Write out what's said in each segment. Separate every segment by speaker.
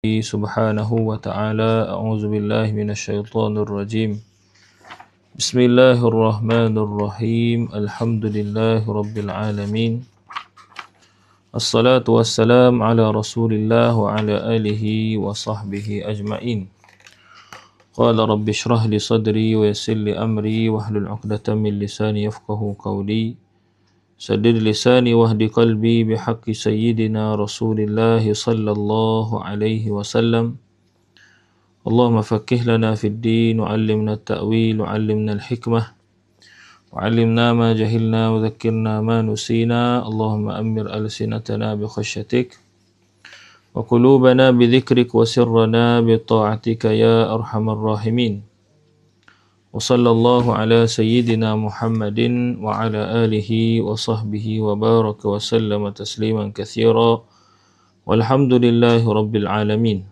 Speaker 1: سبحانه وتعالى. أعوذ بالله من الشيطان الرجيم. بسم الله الرحمن الرحيم. الحمد لله رب العالمين. الصلاة والسلام على رسول الله وعلى آله وصحبه أجمعين. قال رب اشرح لي صدري ويسر لي أمري واحلل عقدة من لساني يفقه قولي. سدد لساني واهد قلبي بحق سيدنا رسول الله صلى الله عليه وسلم. اللهم فقه لنا في الدين وعلمنا التأويل وعلمنا الحكمة وعلمنا ما جهلنا وذكرنا ما نسينا. اللهم أمر ألسنتنا بخشيتك وقلوبنا بذكرك وسرنا بطاعتك يا أرحم الراحمين. وصلى الله على سيدنا محمد وعلى آله وصحبه وبارك وسلم تسليما كثيرا والحمد لله رب العالمين.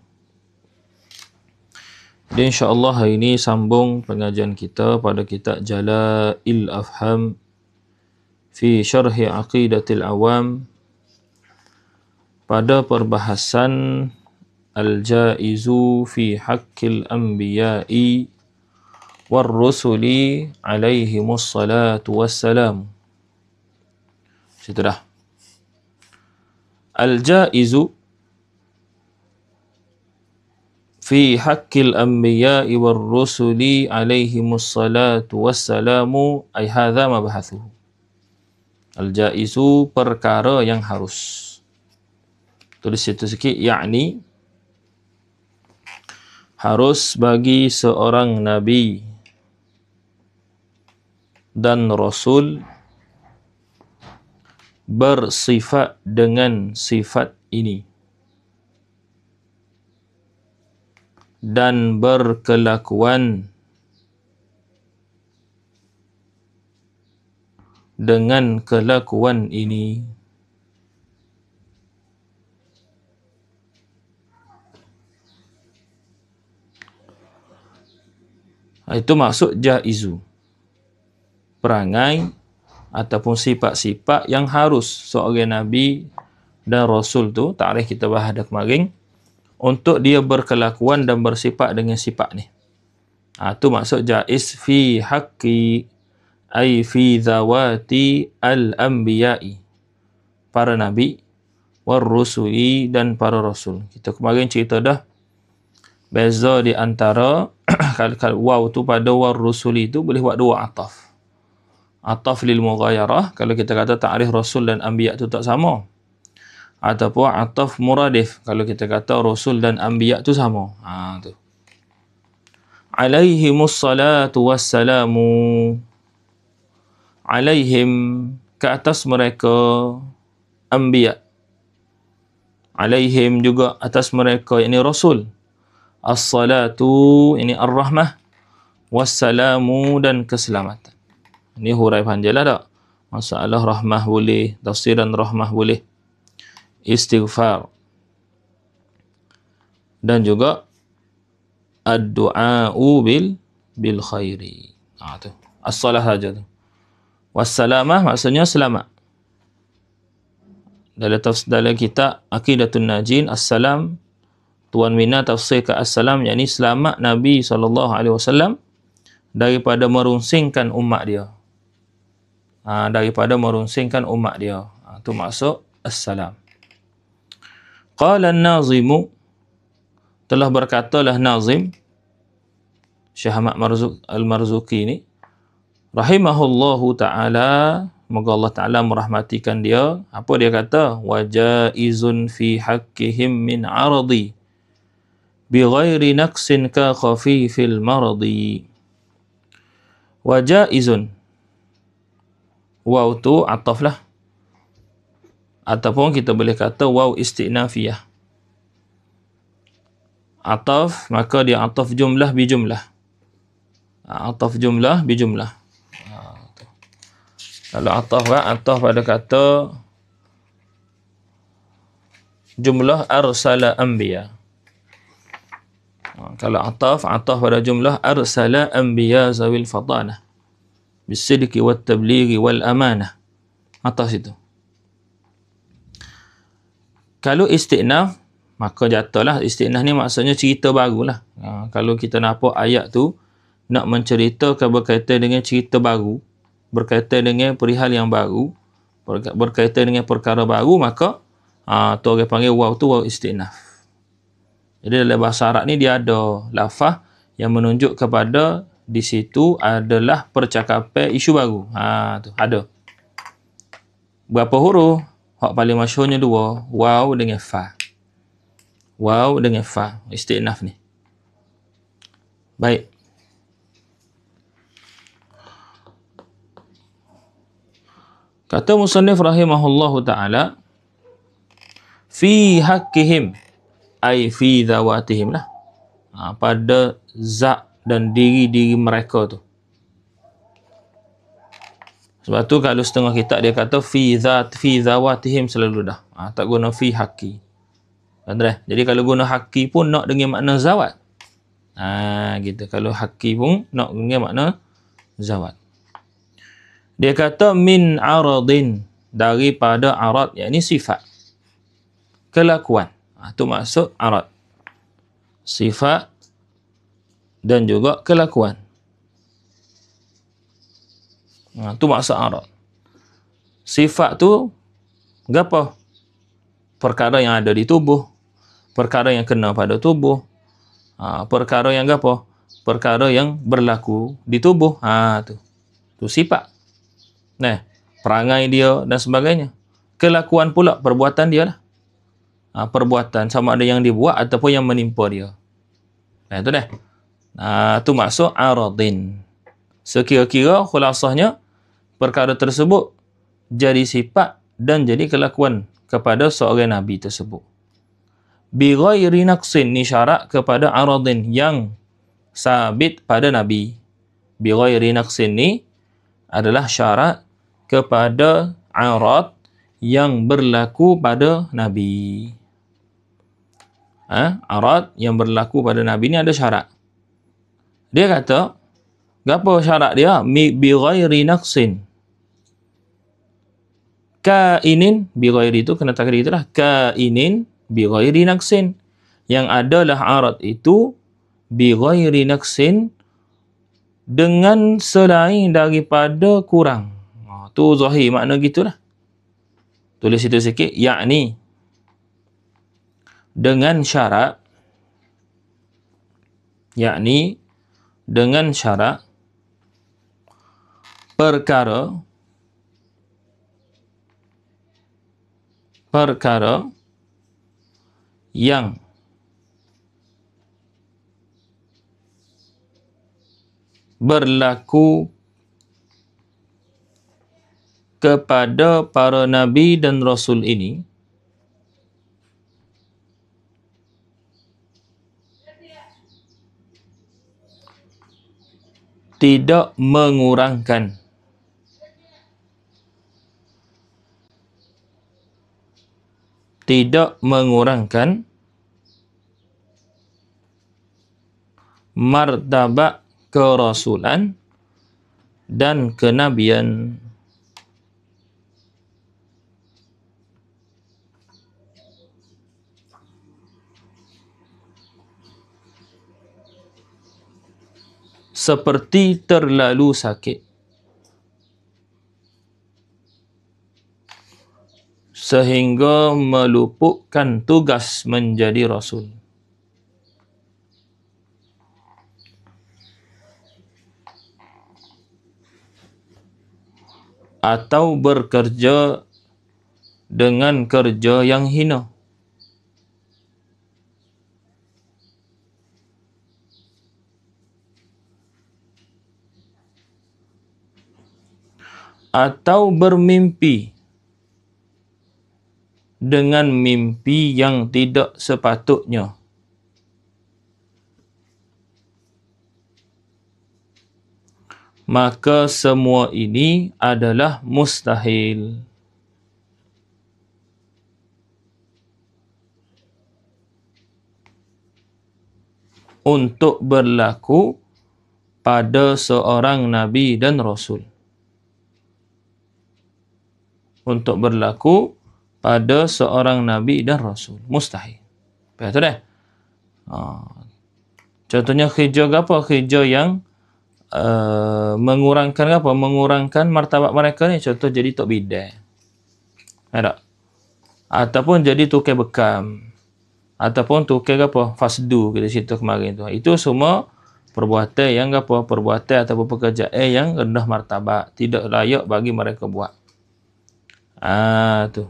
Speaker 1: Dan insyaAllah hari ini sambung pengajian kita pada kitab Jala'il Afham fi Syarhi Aqidatil Awam pada perbahasan Al-Jaizu fi Haqqil Anbiya'i War-Rusuli alaihimus salatu wassalam. Situ dah. Al-Jaizu fi haqqil anbiya'i war-rusuli alaihimus salatu wassalamu, ay hadha mabahathuhu. Al-Jaizu perkara yang harus. Tulis situ sikit, yakni harus bagi seorang nabi dan rasul bersifat dengan sifat ini dan berkelakuan dengan kelakuan ini. Itu maksud jaizu. Perangai ataupun sifat-sifat yang harus seorang nabi dan rasul tu, takrif kita bahas dah kemarin, untuk dia berkelakuan dan bersifat dengan sifat ni. Itu maksud jaiz fi haqqi, ay fi zawati al-anbiya'i, para nabi, war-rusuli dan para rasul. Kita kemarin cerita dah beza di antara kalau waw tu pada war-rusuli tu boleh buat dua ataf. Ataf lil mughayarah, kalau kita kata ta'rif rasul dan anbiya tu tak sama. Ataupun ataf muradif, kalau kita kata rasul dan anbiya tu sama. Tu. Alaihimus salatu wassalamu. Alaihim, ke atas mereka, anbiya. Alaihim juga atas mereka, ini rasul. As-salatu, ini ar-rahmah. Wassalamu, dan keselamatan. Ini hurai panjang lah tak? Masalah rahmah boleh, tafsiran rahmah boleh, istighfar, dan juga ad-du'a'u bil khairi. Tu. As-salah saja tu. Wassalamah maksudnya selamat. Dalam kitab Aqidatun Najin, as-salam, Tuan Mina tafsir ke as-salam, yakni selamat Nabi SAW daripada merunsingkan umat dia. Daripada merunsingkan umat dia. Itu maksud as-salam. Qala an-nazimu, telah berkatalah nazim Syekh Ahmad Al-Marzuki ni, rahimahullahu ta'ala, moga Allah Ta'ala merahmatikan dia. Apa dia kata? Wa jaizun fi haqqihim min aradi bi ghairi naqsin ka khafifil maradi. Wa jaizun, waw tu ataf lah, ataupun kita boleh kata waw istinafiyah. Ataf, maka dia ataf jumlah bi jumlah. Ataf jumlah bi jumlah. Kalau ataf pada kata jumlah arsala anbiya. Kalau ataf pada jumlah arsala anbiya zawil fatanah bisidqi wat tablighi wal amanah. Atas itu. Kalau istinaf maka jatuhlah istinaf ni maksudnya cerita barulah. Kalau kita nampak ayat tu nak menceritakan berkaitan dengan cerita baru, berkaitan dengan perihal yang baru, berkaitan dengan perkara baru, maka tu orang panggil waw tu waw istinaf. Jadi dalam bahasa Arab ni dia ada lafaz yang menunjuk kepada di situ adalah percakapan isu baru. Tu ada. Berapa huruf? Hak paling masyhurnya dua, waw dengan fa. Waw dengan fa, istinaf ni. Baik. Kata musannif rahimahullahu ta'ala, fi haqqihim, ay fi zawatihim lah. Pada zat dan diri-diri mereka tu. Sebab tu kalau setengah kitab dia kata fi zawatihim selalu dah. Tak guna fi haqqi. Jadi kalau guna haqqi pun nak dengan makna zawat. Gitu. Kalau haqqi pun nak dengan makna zawat. Dia kata min aradin, daripada arad, yakni sifat. Kelakuan. Itu maksud arad. Sifat dan juga kelakuan. Itu maksud arad. Sifat tu apa? Perkara yang ada di tubuh, perkara yang kena pada tubuh, perkara yang apa? Perkara yang berlaku di tubuh. Tu sifat. Nah, perangai dia dan sebagainya. Kelakuan pula, perbuatan dia lah. Perbuatan sama ada yang dibuat ataupun yang menimpa dia. Itu dah. Tu maksud aradin. Sekira-kira khulasahnya perkara tersebut jadi sifat dan jadi kelakuan kepada seorang Nabi tersebut. Bi ghairi naqsin, ni syarat kepada aradin yang sabit pada Nabi. Bi ghairi naqsin ni adalah syarat kepada arad yang berlaku pada Nabi. Arad yang berlaku pada Nabi ni ada syarat. Dia kata, apa syarat dia? Bi ghairi naqsin. Kainin, bi ghairi itu kena takdir itulah. Kainin bi ghairi naqsin. Yang adalah arad itu bi ghairi naqsin, dengan selain daripada kurang. Tu zahir makna gitulah. Tulis itu sikit, yakni dengan syarat, yakni dengan syarat perkara yang berlaku kepada para nabi dan rasul ini tidak mengurangkan martabat kerasulan dan kenabian. Seperti terlalu sakit sehingga meluputkan tugas menjadi rasul, atau bekerja dengan kerja yang hina, atau bermimpi dengan mimpi yang tidak sepatutnya, maka semua ini adalah mustahil. Untuk berlaku pada seorang Nabi dan Rasul. Untuk berlaku pada seorang Nabi dan Rasul. Mustahil. Faham tu dah? Ha. Contohnya kerja apa? Kerja yang mengurangkan apa? Mengurangkan martabat mereka ni. Contoh jadi tok bidai. Ada. Ataupun jadi tukar bekam. Ataupun tukar apa? Fasdu kita cerita kemarin tu. Itu semua perbuatan yang apa? Perbuatan ataupun pekerjaan yang rendah martabat. Tidak layak bagi mereka buat. Tu.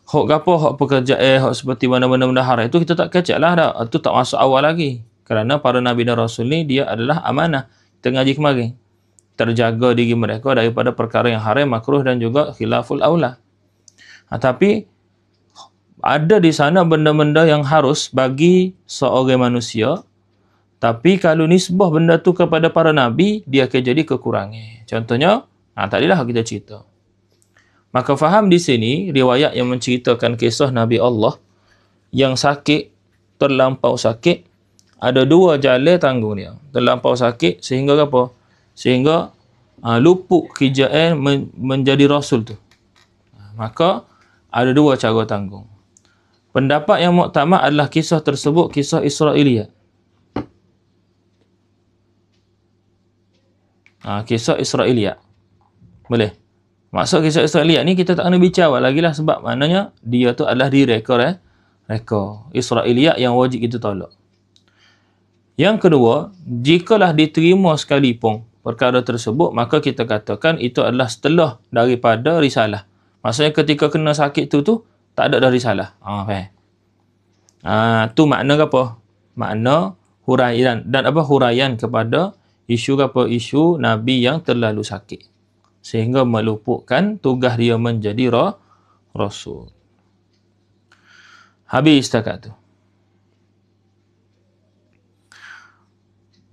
Speaker 1: Hak apa? Hak pekerjaan, hak seperti mana-mana benda haram. Itu kita tak kecek lah dah. Itu tak masuk awal lagi. Kerana para Nabi dan Rasul ni, dia adalah amanah. Kita ngaji kemarin. Terjaga diri mereka daripada perkara yang haram, makruh dan juga khilaful aula. Tapi, ada di sana benda-benda yang harus bagi seorang manusia. Tapi kalau nisbah benda tu kepada para Nabi, dia akan jadi kekurangan. Contohnya, tadilah kita cerita. Maka faham di sini, riwayat yang menceritakan kisah Nabi Allah yang sakit, terlampau sakit, ada dua jalan tanggung dia. Terlampau sakit sehingga apa? Sehingga luput kerjaan menjadi Rasul tu. Maka ada dua cara tanggung. Pendapat yang muktamad adalah kisah tersebut kisah Israiliyat. Kisah Israiliyat. Boleh? Maksud kisah Israiliyat ni kita tak kena bicara lagi lah sebab maknanya dia tu adalah direka reka. Israiliyat yang wajib kita tolak. Yang kedua, jikalah diterima sekalipun perkara tersebut, maka kita katakan itu adalah setelah daripada risalah. Maksudnya ketika kena sakit tu tak ada dah risalah. Faham? Tu makna apa? Makna huraian dan apa huraian kepada isu apa? Isu Nabi yang terlalu sakit. Sehingga meluputkan tugas dia menjadi Rasul. Habis setakat tu.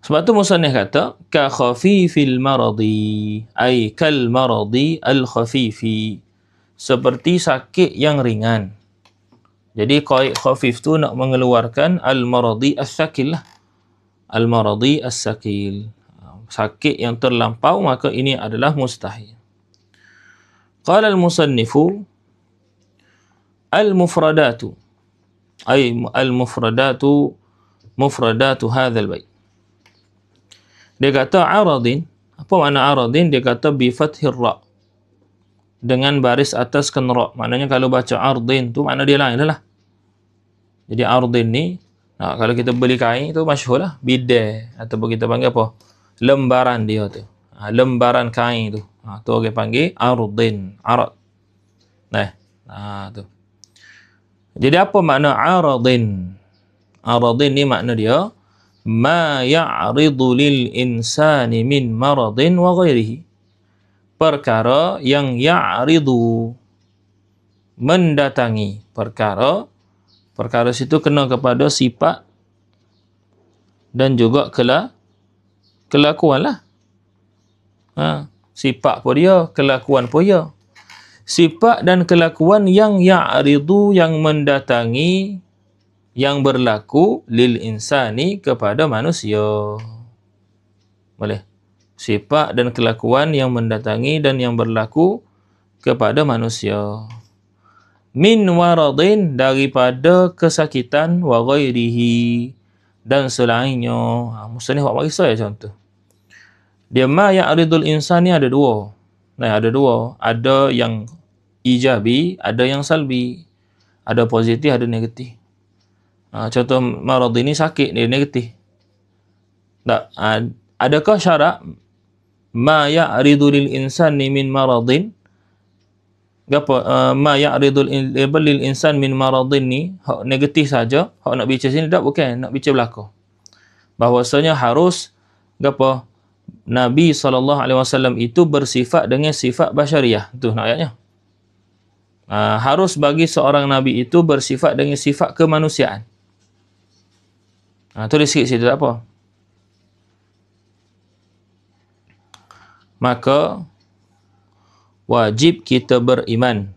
Speaker 1: Sebab tu musannif kata, ka khafifil maradi, ay kal maradi al-khafifi. Seperti sakit yang ringan. Jadi qaid khafif tu nak mengeluarkan al-maradi as-sakil lah. Al-maradi as-sakil. Sakit yang terlampau, maka ini adalah mustahil. Qala al-musannifu al-mufradatu ay al-mufradatu mufradatu hadzal bait. Dia kata aradin. Apa makna aradin? Dia kata bi fathir ra. Dengan baris atas kan ra. Maknanya kalau baca ardin tu makna dia lain lah. Jadi ardin ni kalau kita beli kain tu masyhur lah bidai ataupun kita panggil apa? Lembaran dia tu. Lembaran kain tu. Tu orang panggil ardin, arad. Tu. Jadi apa makna aradin? Aradin ni makna dia ma ya'ridu lil insani min maradin wa ghairihi. Perkara yang ya'ridu mendatangi perkara situ kena kepada sifat dan juga kelakuan lah. Sifat pun dia, kelakuan pun dia. Sifat dan kelakuan yang ya'ridu, yang mendatangi, yang berlaku lil insani kepada manusia. Boleh? Sifat dan kelakuan yang mendatangi dan yang berlaku kepada manusia. Min waradin, daripada kesakitan, wa ghairihi, dan selainnya. Musannif buat kisah ya contoh. Dia ma ya'ridul insan ni ada dua. Ada yang ijabi, ada yang salbi. Ada positif, ada negatif. Contoh marad ini sakit, dia negatif. Tak, adakah syarat ma ya'ridul insan min maradin? Ma ya'ridul lil insan min maradin ni hak negatif saja. Hak nak bicara sini tak, bukan nak bicara belakang. Bahwasanya harus Nabi SAW itu bersifat dengan sifat basyariah. Itu ayatnya. Harus bagi seorang Nabi itu bersifat dengan sifat kemanusiaan. Tulis sikit situ tak apa. Maka wajib kita beriman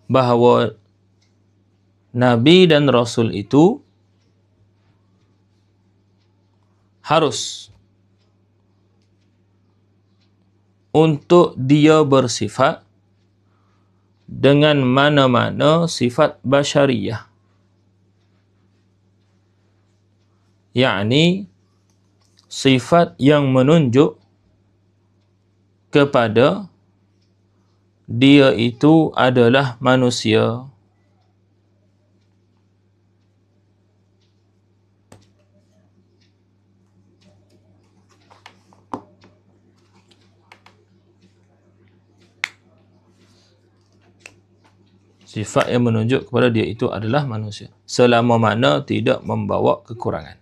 Speaker 1: bahawa Nabi dan Rasul itu harus untuk dia bersifat dengan mana-mana sifat basyariyah. Yakni sifat yang menunjuk kepada dia itu adalah manusia. Sifat yang menunjuk kepada dia itu adalah manusia. Selama mana tidak membawa kekurangan.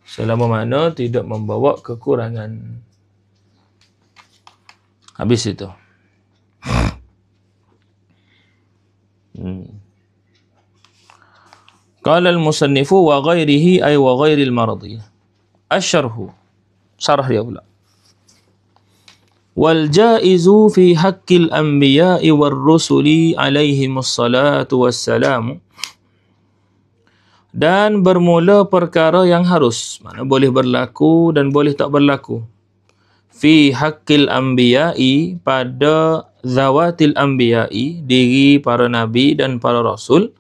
Speaker 1: Selama mana tidak membawa kekurangan. Habis itu. Qala al-musannifu wa ghairihi ay wa ghairil maradi. Asyarhu. Syarah dia pula. Wal jaizu fi haqqil anbiya'i war rusuli alaihimus salatu wassalamu. Dan bermula perkara yang harus, mana boleh berlaku dan boleh tak berlaku. Fi haqqil anbiya'i, pada zawatil anbiya'i, diri para nabi dan para rasul,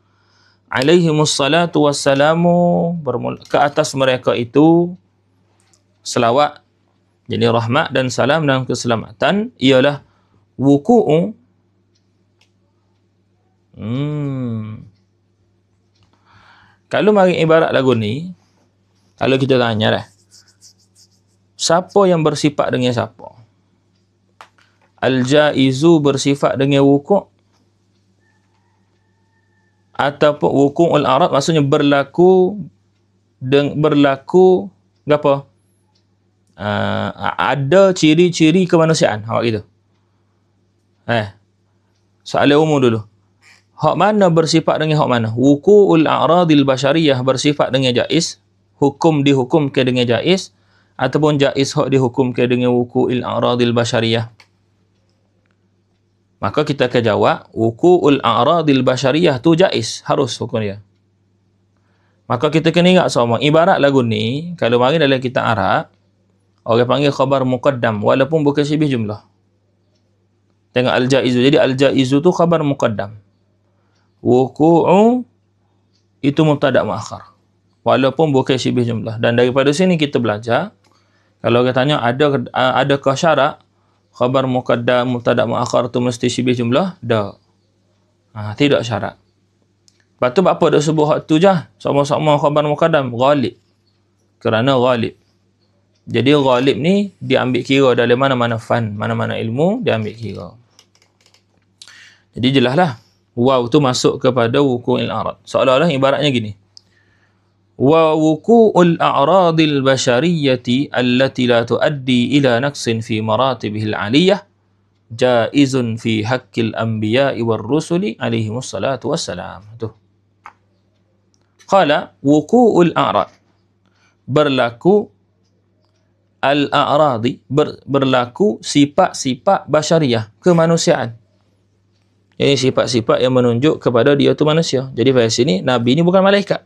Speaker 1: alaihimus salatu wassalamu, bermula ke atas mereka itu selawat, jadi rahmat dan salam dan keselamatan, ialah wuku'u kalau mari ibarat lagu ni, kalau kita tanya dah, siapa yang bersifat dengan siapa? Al-jaizu bersifat dengan wuku' ataupun wuku'ul arad, maksudnya berlaku apa? Ada ciri-ciri kemanusiaan, awak gitu. Soalan umum dulu. Hak mana bersifat dengan hak mana? Wuku'ul a'radil basyariyah bersifat dengan jaiz, hukum dihukumkan dengan jaiz, ataupun jaiz hak dihukumkan dengan wuku'il a'radil basyariyah. Maka kita akan jawab, wuku'ul a'radil basyariyah tu jaiz, harus hukum dia. Maka kita kena ingat sama, ibarat lagu ni, kalau mari dalam kitab Arab, orang panggil khabar muqaddam, walaupun bukan syibih jumlah. Tengok al-jaizu. Jadi al-jaizu tu khabar muqaddam. Wuku'u itu mubtada' muakhar, walaupun bukan syibih jumlah. Dan daripada sini kita belajar, kalau kita tanya adakah syarat khabar muqaddam mubtada' muakhar tu mesti syibih jumlah? Tak. Tidak syarat. Lepas tu apa dah sebut hak tu je? Sama-sama khabar muqaddam, ghalib. Kerana ghalib. Jadi ghalib ni diambil kira dalam mana-mana fan, mana-mana ilmu diambil kira. Jadi jelaslah. Waw tu masuk kepada wuku'il a'rad. Seolah-olah ibaratnya gini. Wa wuku'ul a'radil basyariyyati allati la tuaddi ila naqsin fi maratibihil aliyah jaizun fi haqqil anbiya'i war rusuli alaihimus salatu wassalam. Tu. Qala wuku'ul a'rad. Berlaku al-a'radi, berlaku sifat-sifat basyariyah, kemanusiaan. Ini sifat-sifat yang menunjuk kepada dia tu manusia. Jadi pada sini, Nabi ini bukan malaikat.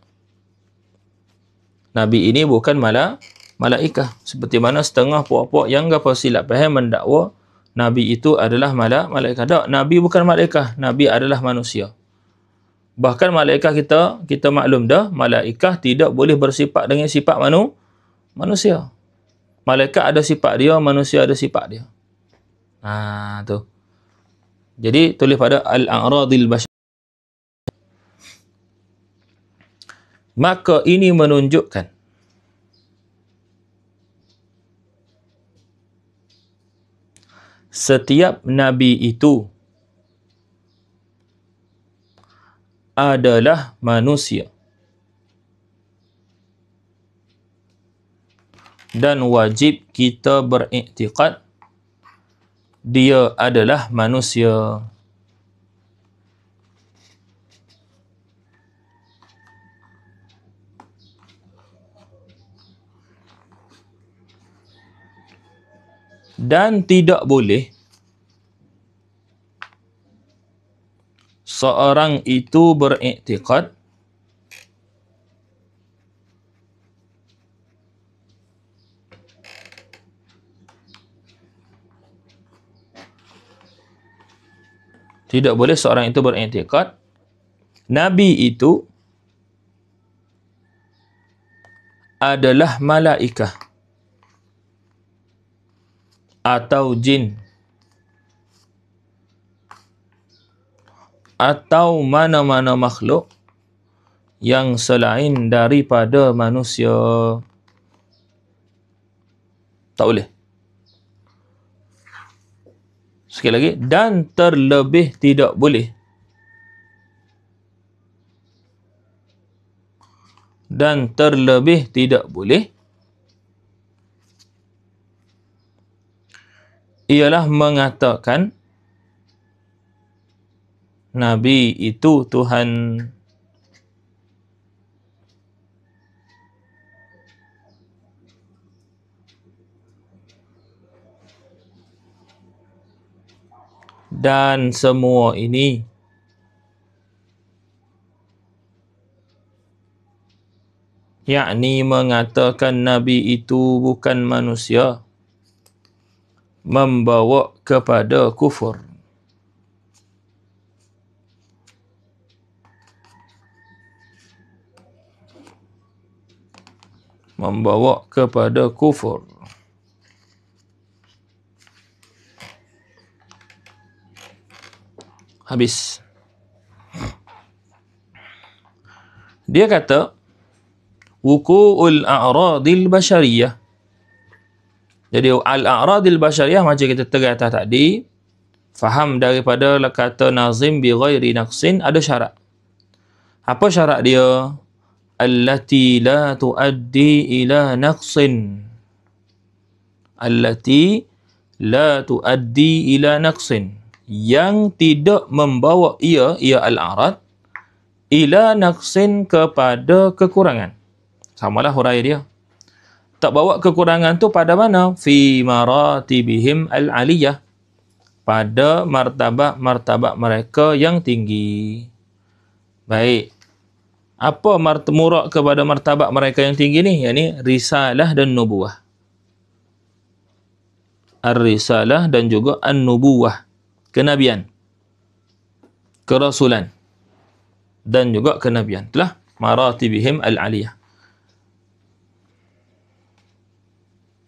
Speaker 1: Nabi ini bukan malaikat. Seperti mana setengah puak-puak yang apa silap faham mendakwa Nabi itu adalah malaikat. Tak, Nabi bukan malaikat. Nabi adalah manusia. Bahkan malaikat kita maklum dah, malaikat tidak boleh bersifat dengan sifat manusia. Malaikat ada sifat dia, manusia ada sifat dia. Tu. Jadi tulis pada al-a'radil basyariyah. Maka ini menunjukkan setiap nabi itu adalah manusia dan wajib kita beriktikad dia adalah manusia. Dan tidak boleh seorang itu beriktikad Tidak boleh seorang itu beriktikad Nabi itu adalah malaikah atau jin atau mana-mana makhluk yang selain daripada manusia. Tak boleh. Sekali lagi, dan terlebih tidak boleh. Dan terlebih tidak boleh ialah mengatakan Nabi itu Tuhan. Dan semua ini yakni mengatakan Nabi itu bukan manusia membawa kepada kufur. Membawa kepada kufur. Habis. Dia kata wuqu'ul a'radil basyariyah. Jadi al-a'radil basyariyah macam kita terang atas tadi, faham daripada kata nazim bi ghairi naqsin, ada syarat. Apa syarat dia? Allati la tuaddi ila naqsin. Allati la tuaddi ila naqsin. Yang tidak membawa ia al-a'rad ila naqsin kepada kekurangan. Samalah huraian dia. Tak bawa kekurangan tu pada mana? Fi maratibihim al-aliyah. Pada martabat mereka yang tinggi. Baik. Apa murak kepada martabat mereka yang tinggi ni? Yang ni risalah dan nubuwah. Ar-risalah dan juga an-nubuwah. Kenabian. Kerasulan. Dan juga kenabian. Itulah maratibihim al-aliyah.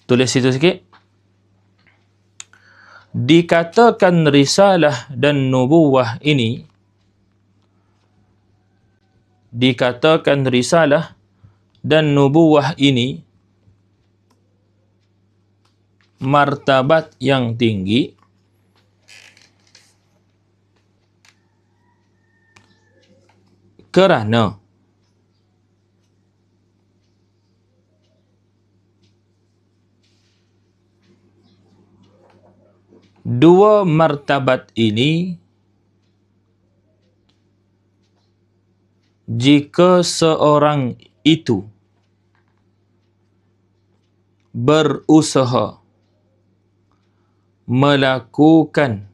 Speaker 1: Tulis situ sikit. Dikatakan risalah dan nubuwah ini, dikatakan risalah dan nubuwah ini martabat yang tinggi kerana dua martabat ini jika seorang itu berusaha melakukan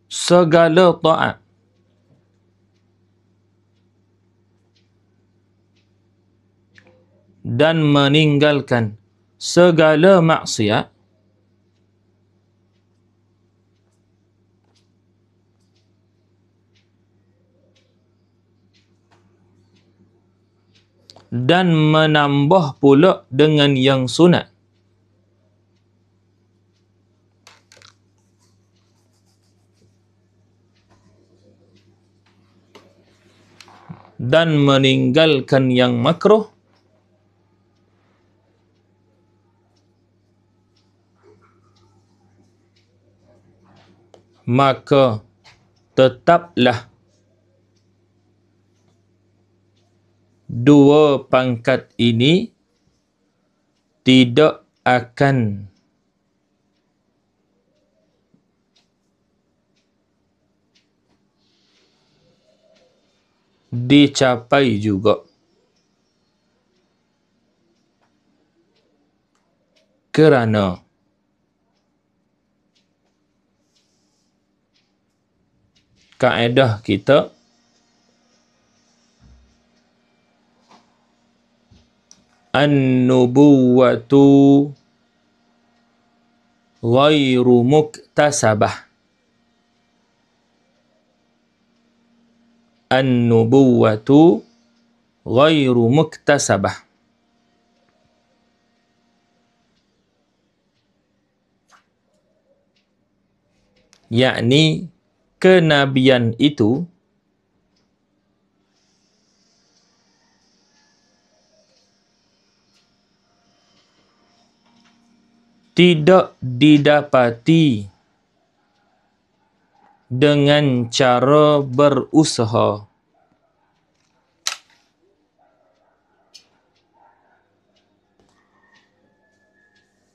Speaker 1: segala taat dan meninggalkan segala maksiat, dan menambah pula dengan yang sunat, dan meninggalkan yang makruh, maka tetaplah dua pangkat ini tidak akan dicapai juga. Kerana kaedah kita an-nubuwwatu ghairu muktasabah. An-nubuwatu ghairu muktasabah. Yakni kenabian itu tidak didapati dengan cara berusaha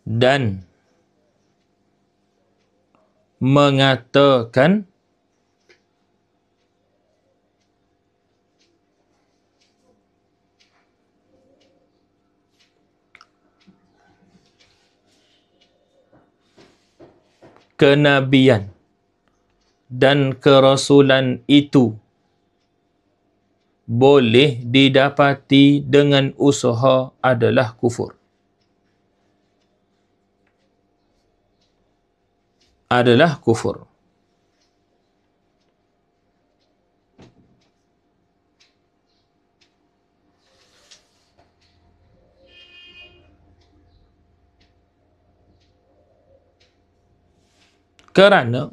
Speaker 1: dan mengatakan kenabian dan kerasulan itu boleh didapati dengan usaha adalah kufur. Adalah kufur. Kerana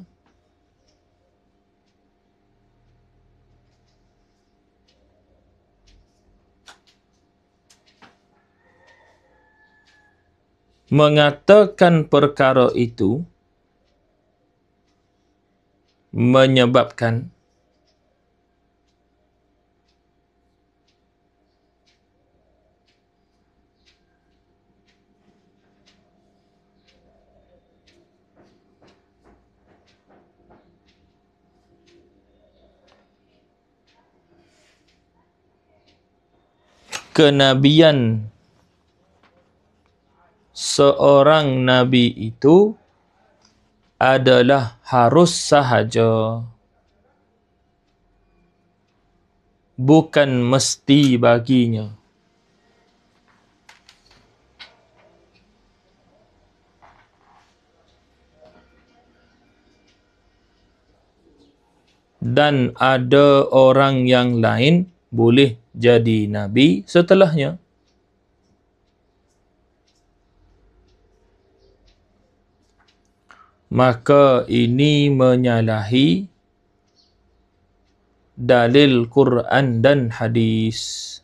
Speaker 1: mengatakan perkara itu menyebabkan kenabian seorang nabi itu adalah harus sahaja, bukan mesti baginya. Dan ada orang yang lain boleh jadi nabi setelahnya. Maka ini menyalahi dalil Quran dan hadis.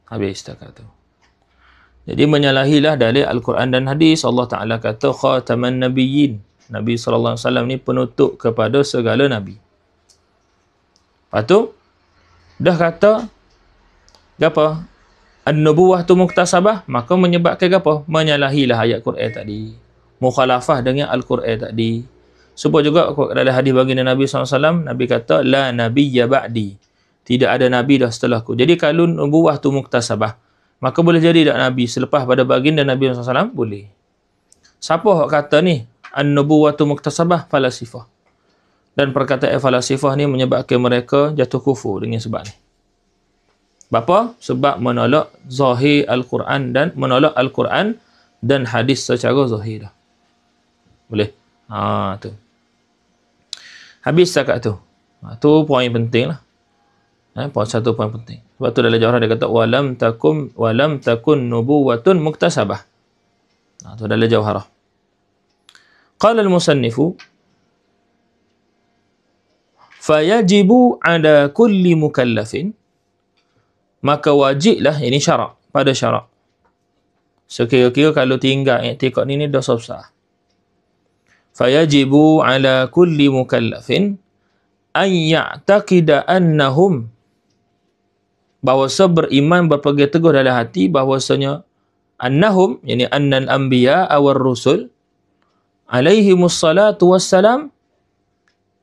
Speaker 1: Habis setakat tu. Jadi menyalahilah dalil Al-Quran dan hadis. Allah Ta'ala kata khataman nabiyyin. Nabi SAW ni penutup kepada segala nabi. Lepas tu dah kata apa? An-nubuwah tu muktasabah, maka menyebabkan apa? Menyalahilah ayat Quran tadi. Mukhalafah dengan Al-Quran tadi. Sebab juga dalam hadis baginda Nabi SAW, Nabi kata, la nabiyya ba'di. Tidak ada Nabi dah setelahku. Jadi kalau nubuwah tu muktasabah, maka boleh jadi tak Nabi selepas pada baginda Nabi SAW? Boleh. Siapa yang kata ni? An-nubuwah tu muktasabah, falasifah. Dan perkataan falasifah ni menyebabkan mereka jatuh kufur dengan sebab ni. Bapa? Sebab menolak zahir Al-Quran dan menolak Al-Quran dan hadis secara zahir. Boleh? Tu. Habis setakat tu. Tu poin penting lah. Satu poin penting. Sebab tu dalam Jawharah dia kata walam takun nubuwatun muktasabah. Tu dalam Jawharah. Qala al-musannifu fayajibu ala kulli mukallafin, maka wajiblah, ini syarak, pada syarak. Sekira-kira kalau tinggal i'tiqad ni dosa besar. Fayajibu ala kulli mukallafin an ya'taqida annahum, bahawasa beriman berpegang teguh dalam hati bahawasanya annahum, yani annal anbiya awal rusul alaihimus salatu wassalam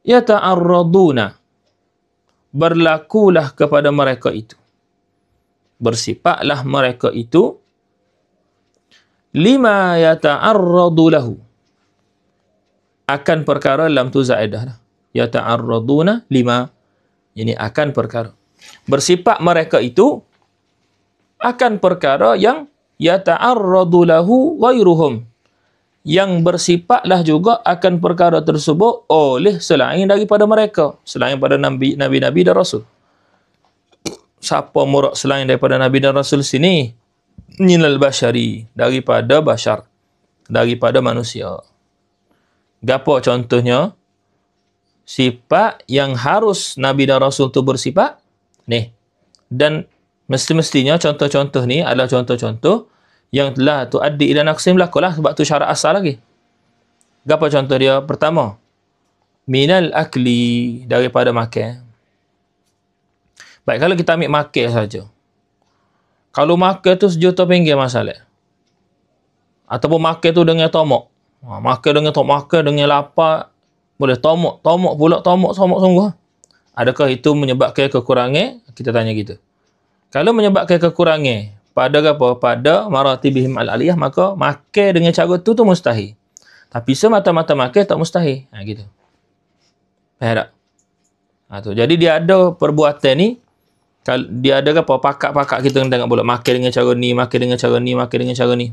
Speaker 1: yata'arraduna, berlakulah kepada mereka itu, bersifatlah mereka itu lima yata'arradu lahu, akan perkara, lam tu zaidah dah, yata'arraduna lima, ini akan perkara, bersifat mereka itu akan perkara yang yata'arradu lahu ghairuhum, yang bersifatlah juga akan perkara tersebut oleh selain daripada mereka, selain pada nabi-nabi dan rasul. Siapa murad selain daripada nabi dan rasul sini? Minal basyari, daripada bashar, daripada manusia. Gapo contohnya? Sifat yang harus nabi dan rasul tu bersifat ni. Dan mesti-mestinya contoh-contoh ni adalah contoh-contoh yang telah tuaddi ila naqsim lakulah, sebab tu syarat asal lagi. Apa contoh dia? Pertama, minal akli, daripada makan. Baik, kalau kita ambil makan saja. Kalau makan tu sejuta pinggir masalah. Ataupun makan tu dengan tomok. Makan dengan tomok, makan dengan lapar, boleh tomok pula, tomok sungguh. Adakah itu menyebabkan kekurangan? Kita tanya gitu. Kalau menyebabkan kekurangan pada apa? Pada maratibihim al-aliyah, maka makan dengan cara tu mustahil. Tapi semata-mata makan tak mustahil. Gitu. Faham tak? Tu. Jadi dia ada perbuatan ni, dia ada apa? Pakak-pakak kita tengok pula makan dengan cara ni, makan dengan cara ni, makan dengan cara ni.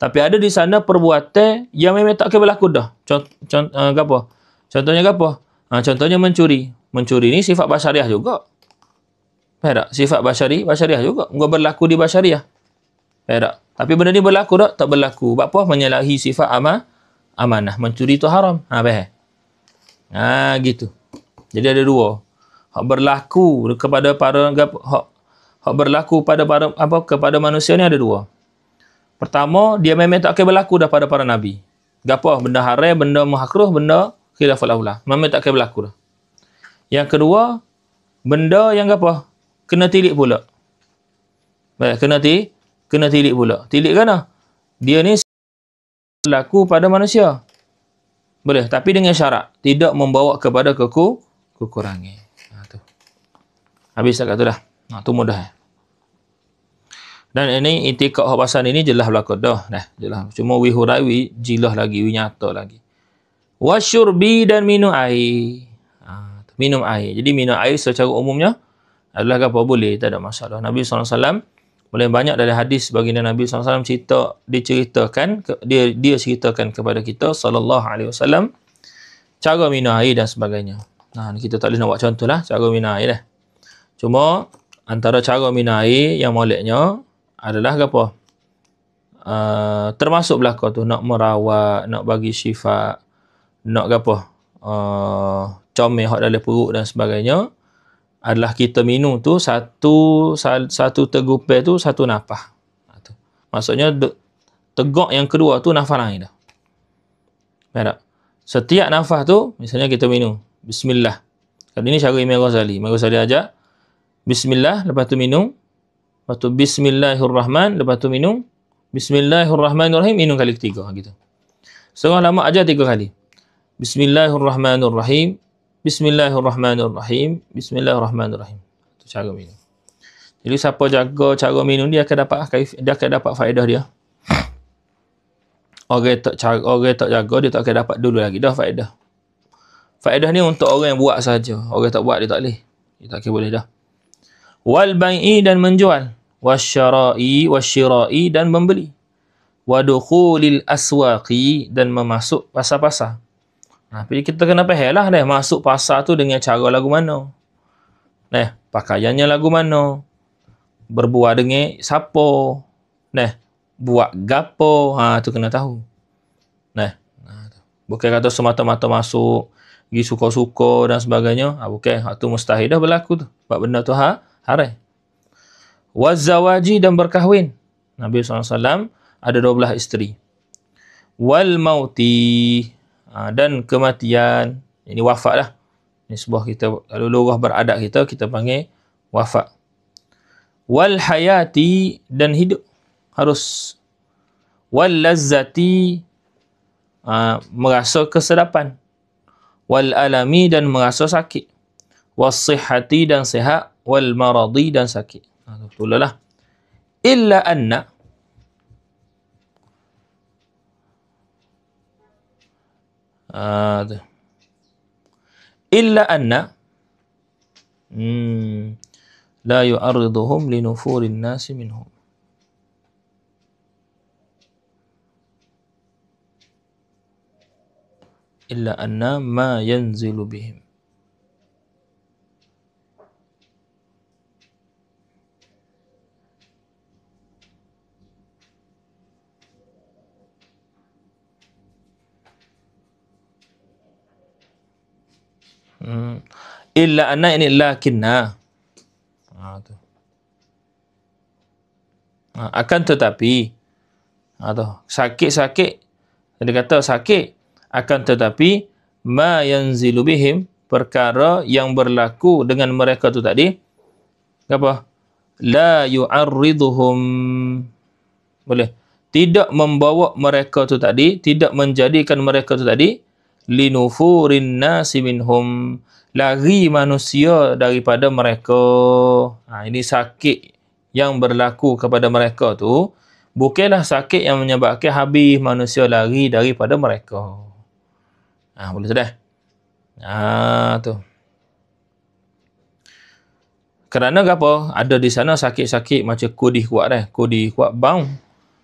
Speaker 1: Tapi ada di sana perbuatan yang memang tak kena berlaku dah. Apa? Contohnya apa? Contohnya mencuri. Mencuri ni sifat basyariah juga. Faham tak? Sifat basyariah juga. Enggak berlaku di basyariah. Faham tak? Tapi benda ni berlaku tak? Tak berlaku. Sebab apa? Menyalahi sifat amanah. Mencuri tu haram. Faham? Gitu. Jadi ada dua. Hak berlaku kepada para hak berlaku pada para kepada manusia ni ada dua. Pertama, dia memang tak akan berlaku dah pada para nabi. Gapo? Benda haram, benda makruh, benda khilaful aula. Memang tak akan berlaku dah. Yang kedua, benda yang apa? Kena tilik pula. Baik, kena tilik pula. Tilik kan? Dia ni berlaku pada manusia. Boleh, tapi dengan syarat tidak membawa kepada kekurangan. Tu. Habis kat tu dah. Tu mudah. Dan ini itikad hak pasal ini jelas berlaku dah. Jelas. Cuma wi hurawi jelas lagi, wi nyata lagi. Wasyurbi, dan minum air. Minum air. Jadi minum air secara umumnya adalah apa? Boleh, tak ada masalah. Nabi SAW boleh banyak dari hadis baginda Nabi SAW diceritakan, dia ceritakan kepada kita SAW cara minum air dan sebagainya. Kita tak boleh nak buat contoh lah cara minum air dah. Cuma antara cara minum air yang moleknya adalah apa? Termasuk belaka tu nak merawat, nak bagi syifa, nak apa? Comel hak dalam perut dan sebagainya, adalah kita minum tu satu tegupai tu satu nafas. Maksudnya tegak yang kedua tu nafas lain dah. Faham tak? Setiap nafas tu misalnya kita minum bismillah. Kali ini cara Imam Ghazali. Imam Ghazali ajar bismillah, lepas tu minum. Lepas tu bismillahirrahman, lepas tu minum. Bismillahirrahmanirrahim, minum kali ketiga gitu. Setengah lama ajar 3 kali. Bismillahirrahmanirrahim. Bismillahirrahmanirrahim. Bismillahirrahmanirrahim. Itu cara minum. Jadi siapa jaga cara minum dia akan dapat faedah dia. Orang tak jaga dia tak akan dapat dulu lagi dah faedah. Faedah ni untuk orang yang buat saja. Orang tak buat dia tak boleh. Dia tak boleh dah. Wal bai'i, dan menjual. Wasyira'i, dan membeli. Wadukhulil aswaqi, dan memasuk pasar-pasar. Jadi kita kena faham lah masuk pasar tu dengan cara lagu mana. Pakaiannya lagu mana. Berbuat dengan siapa. Buat gapo. Tu kena tahu. Bukan kata semata-mata masuk, pergi suka-suka dan sebagainya. Bukan. Tu mustahil dah berlaku tu. Sebab benda tu haram. Wazawaji, dan berkahwin. Nabi SAW ada 12 isteri. Wal mauti, dan kematian. Ini wafat lah. Ini sebuah kita, kalau lurah beradab kita panggil wafat. Wal hayati, dan hidup. Harus. Wal lazzati, merasa kesedapan. Wal alami, dan merasa sakit. Was sihhati, dan sihat. Wal maradi, dan sakit. Betul lah. Illa anna, illa anna la yu'arriduhum linufurin nasi minhum. illa anna ma yanzilu bihim. Illa anna ini lakinna. Tu. Akan tetapi sakit-sakit, dia kata sakit, akan tetapi ma yanzilu bihim, perkara yang berlaku dengan mereka tu tadi, apa? La yu'arriduhum, boleh, tidak membawa mereka tu tadi, tidak menjadikan mereka tu tadi linufurin nasi minhum, lari manusia daripada mereka. Ini sakit yang berlaku kepada mereka tu bukanlah sakit yang menyebabkan habis manusia lari daripada mereka. Boleh sudah. Tu. Kerana apa? Ada di sana sakit-sakit macam kodih kuat kodih kuat bang.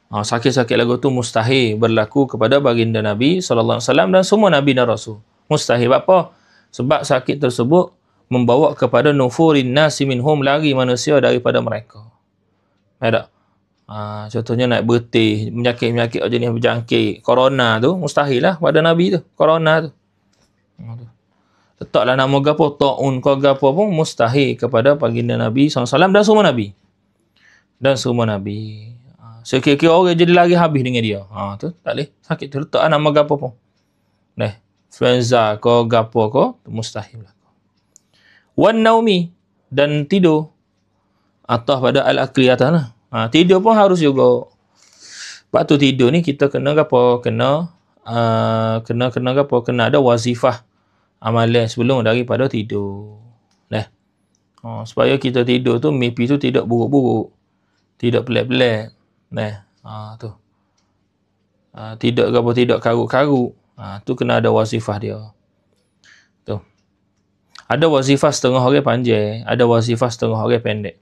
Speaker 1: Sakit-sakit lagu tu mustahil berlaku kepada baginda Nabi SAW dan semua Nabi dan Rasul. Mustahil. Apa? Sebab sakit tersebut membawa kepada nufurin nasi minhum, lari manusia daripada mereka. Ada. Contohnya naik bertih, penyakit-penyakit jenis berjangkit, corona tu mustahil lah pada Nabi tu, corona tu. Letaklah nama gapo, ta'un ke gapo pun mustahil kepada baginda Nabi SAW dan semua Nabi. Dan semua Nabi. Sekira-kira orang jadi lari habis dengan dia. Tu tak boleh. Sakit tu letak nama gapo pun. Influenza ke gapo ke, mustahil lah. Wan naumi, dan tidur. Atau pada al-akli atas lah. Tidur pun harus juga. Sebab tu tidur ni kita kena gapo? Kena gapo? Kena ada wazifah amalan sebelum daripada tidur. Supaya kita tidur tu, mimpi tu tidak buruk-buruk. Tidak pelik-pelik. Tu. Tidak gapo, tidak karut-karut. Tu kena ada wazifah dia. Tu. Ada wazifah setengah hari panjang, ada wazifah setengah hari pendek.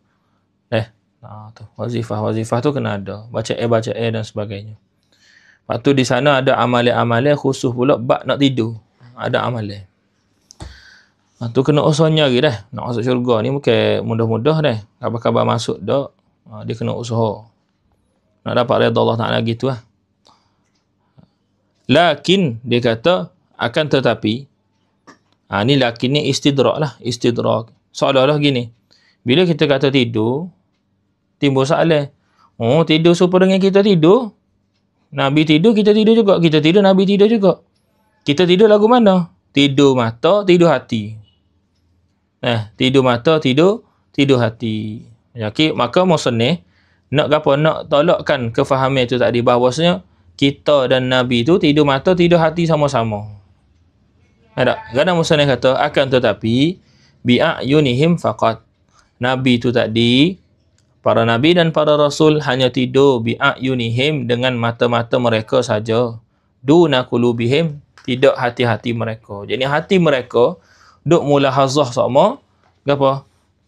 Speaker 1: Tu. Wazifah tu kena ada. Baca dan sebagainya. Lepas tu di sana ada amalan-amalan khusus pula bab nak tidur. Ada amalan. Tu kena usaha nyari dah. Nak masuk syurga ni bukan mudah-mudah dah. Khabar-khabar masuk dah. Dia kena usaha. Nak dapat redha Allah Ta'ala gitu lah. Lakin, dia kata, akan tetapi, ni lakin ni istidrak lah. Istidrak. Seolah-olah gini. Bila kita kata tidur, timbul soalan. Tidur serupa dengan kita tidur. Nabi tidur, kita tidur juga. Kita tidur, Nabi tidur juga. Kita tidur lagu mana? Tidur mata, tidur hati. Tidur mata, tidur hati. Okay, maka musannif nak apa? Nak tolakkan kefahaman itu tadi, bahawasanya kita dan Nabi itu tidur mata, tidur hati sama-sama. Ada. Kerana musannif kata, akan tetapi bi'ayunihim faqat. Nabi itu tadi, para Nabi dan para Rasul hanya tidur bi'ayunihim, dengan mata-mata mereka saja. Duna qulubihim, tidak hati-hati mereka. Jadi hati mereka duk mulahazah sama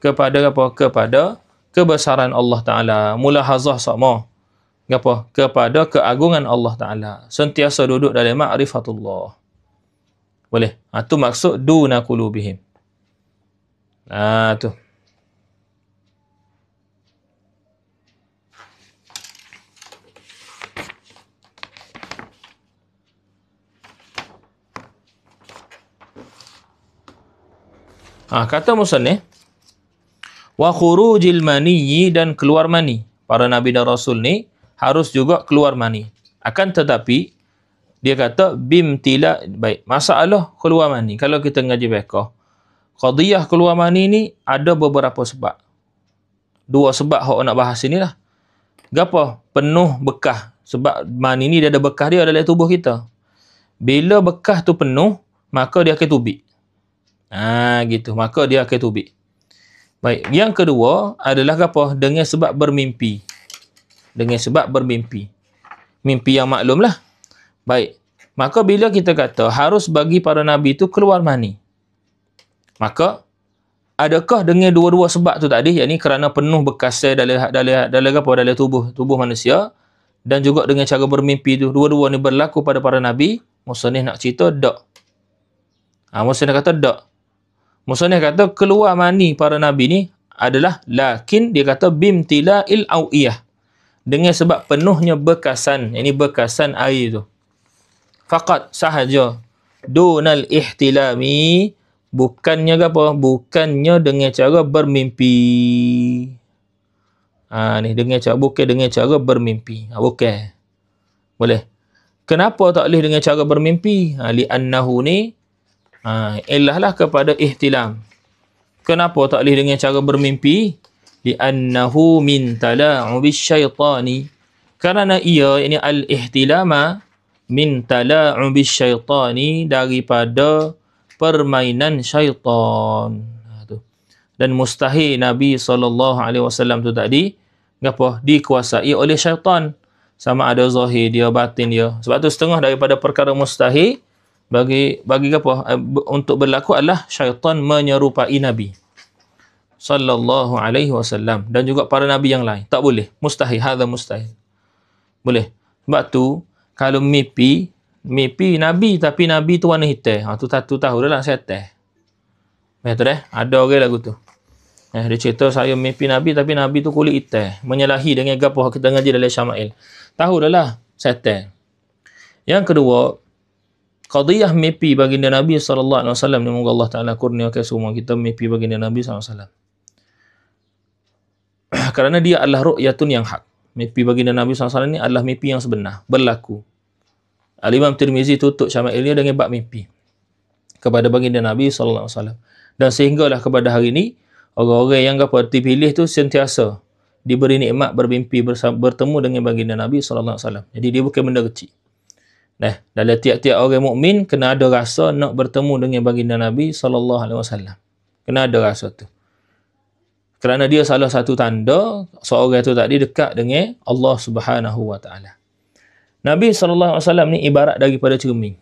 Speaker 1: kepada kebesaran Allah Ta'ala. Mulahazah sama kepada keagungan Allah Ta'ala. Sentiasa duduk dalam ma'rifatullah. Boleh? Tu maksud duna qulubihim. Tu. Kata musannif, wa khurujil maniyyi, dan keluar mani. Para Nabi dan Rasul ni harus juga keluar mani. Akan tetapi, dia kata, bimtila, baik, masalah keluar mani. Kalau kita ngaji fiqh, qadiyah keluar mani ni ada beberapa sebab. Dua sebab yang nak bahas ni lah. Gapa? Penuh bekah. Sebab mani ni dia ada bekah dia dalam tubuh kita. Bila bekah tu penuh, maka dia akan tubik. Gitu. Maka dia akan tubik. Baik. Yang kedua adalah apa? Dengan sebab bermimpi. Dengan sebab bermimpi. Mimpi yang maklum lah. Baik. Maka bila kita kata harus bagi para Nabi itu keluar mani, maka adakah dengan dua-dua sebab tu tadi, yakni kerana penuh bekas dalam tubuh manusia, dan juga dengan cara bermimpi tu, dua-dua ni berlaku pada para Nabi? Musannif nak cerita, tak. Musannif kata tak. Musannif kata keluar mani para nabi ni adalah lakin dia kata bimtila'il awiyah. Dengan sebab penuhnya bekasan. Ini bekasan air tu. Faqat sahaja. Dunal ihtilami. Bukannya apa? Bukannya dengan cara bermimpi. Ni dengan cara, bukan dengan cara bermimpi. Bukan. Boleh. Kenapa tak boleh dengan cara bermimpi? Li'annahu ni ilahlah kepada ihtilam. Kenapa tak boleh dengan cara bermimpi? Li'annahu min tala'ubis syaitani. Kerana ia, ini al-ihtilama, min tala'ubis syaitani, daripada permainan syaitan. Dan mustahil Nabi SAW tu tadi, apa? Dikuasai oleh syaitan. Sama ada zahir dia, batin dia. Sebab tu setengah daripada perkara mustahil bagi apa? Untuk berlaku adalah syaitan menyerupai Nabi sallallahu alaihi wasallam dan juga para nabi yang lain. Tak boleh. Mustahil. Hadza mustahil. Boleh. Sebab tu kalau mimpi nabi tapi nabi tu warna hitam. Tu tahu dah lah setan. Betul dah? Ada orang lagu tu. Dia cerita saya mimpi nabi tapi nabi tu kulit hitam. Menyalahi dengan gapo kita ngaji dalam Syama'il. Tahu dah lah setan. Yang kedua, qadiyah mimpi baginda Nabi SAW ni, moga Allah Ta'ala kurniakan semua kita mimpi baginda Nabi SAW. Kerana dia adalah ru'yatun yang hak. Mimpi baginda Nabi SAW ni adalah mimpi yang sebenar, berlaku. Al-Imam Tirmizi tutup Syama'il dia dengan bab mimpi kepada baginda Nabi SAW. Dan sehinggalah kepada hari ini, orang-orang yang dipilih tu sentiasa diberi nikmat bermimpi bertemu dengan baginda Nabi SAW. Jadi dia bukan benda kecil. Dalam tiap-tiap orang mukmin kena ada rasa nak bertemu dengan baginda Nabi SAW. Kena ada rasa tu. Kerana dia salah satu tanda seorang itu tadi dekat dengan Allah Subhanahu Wa Taala. Nabi SAW ni ibarat daripada cermin.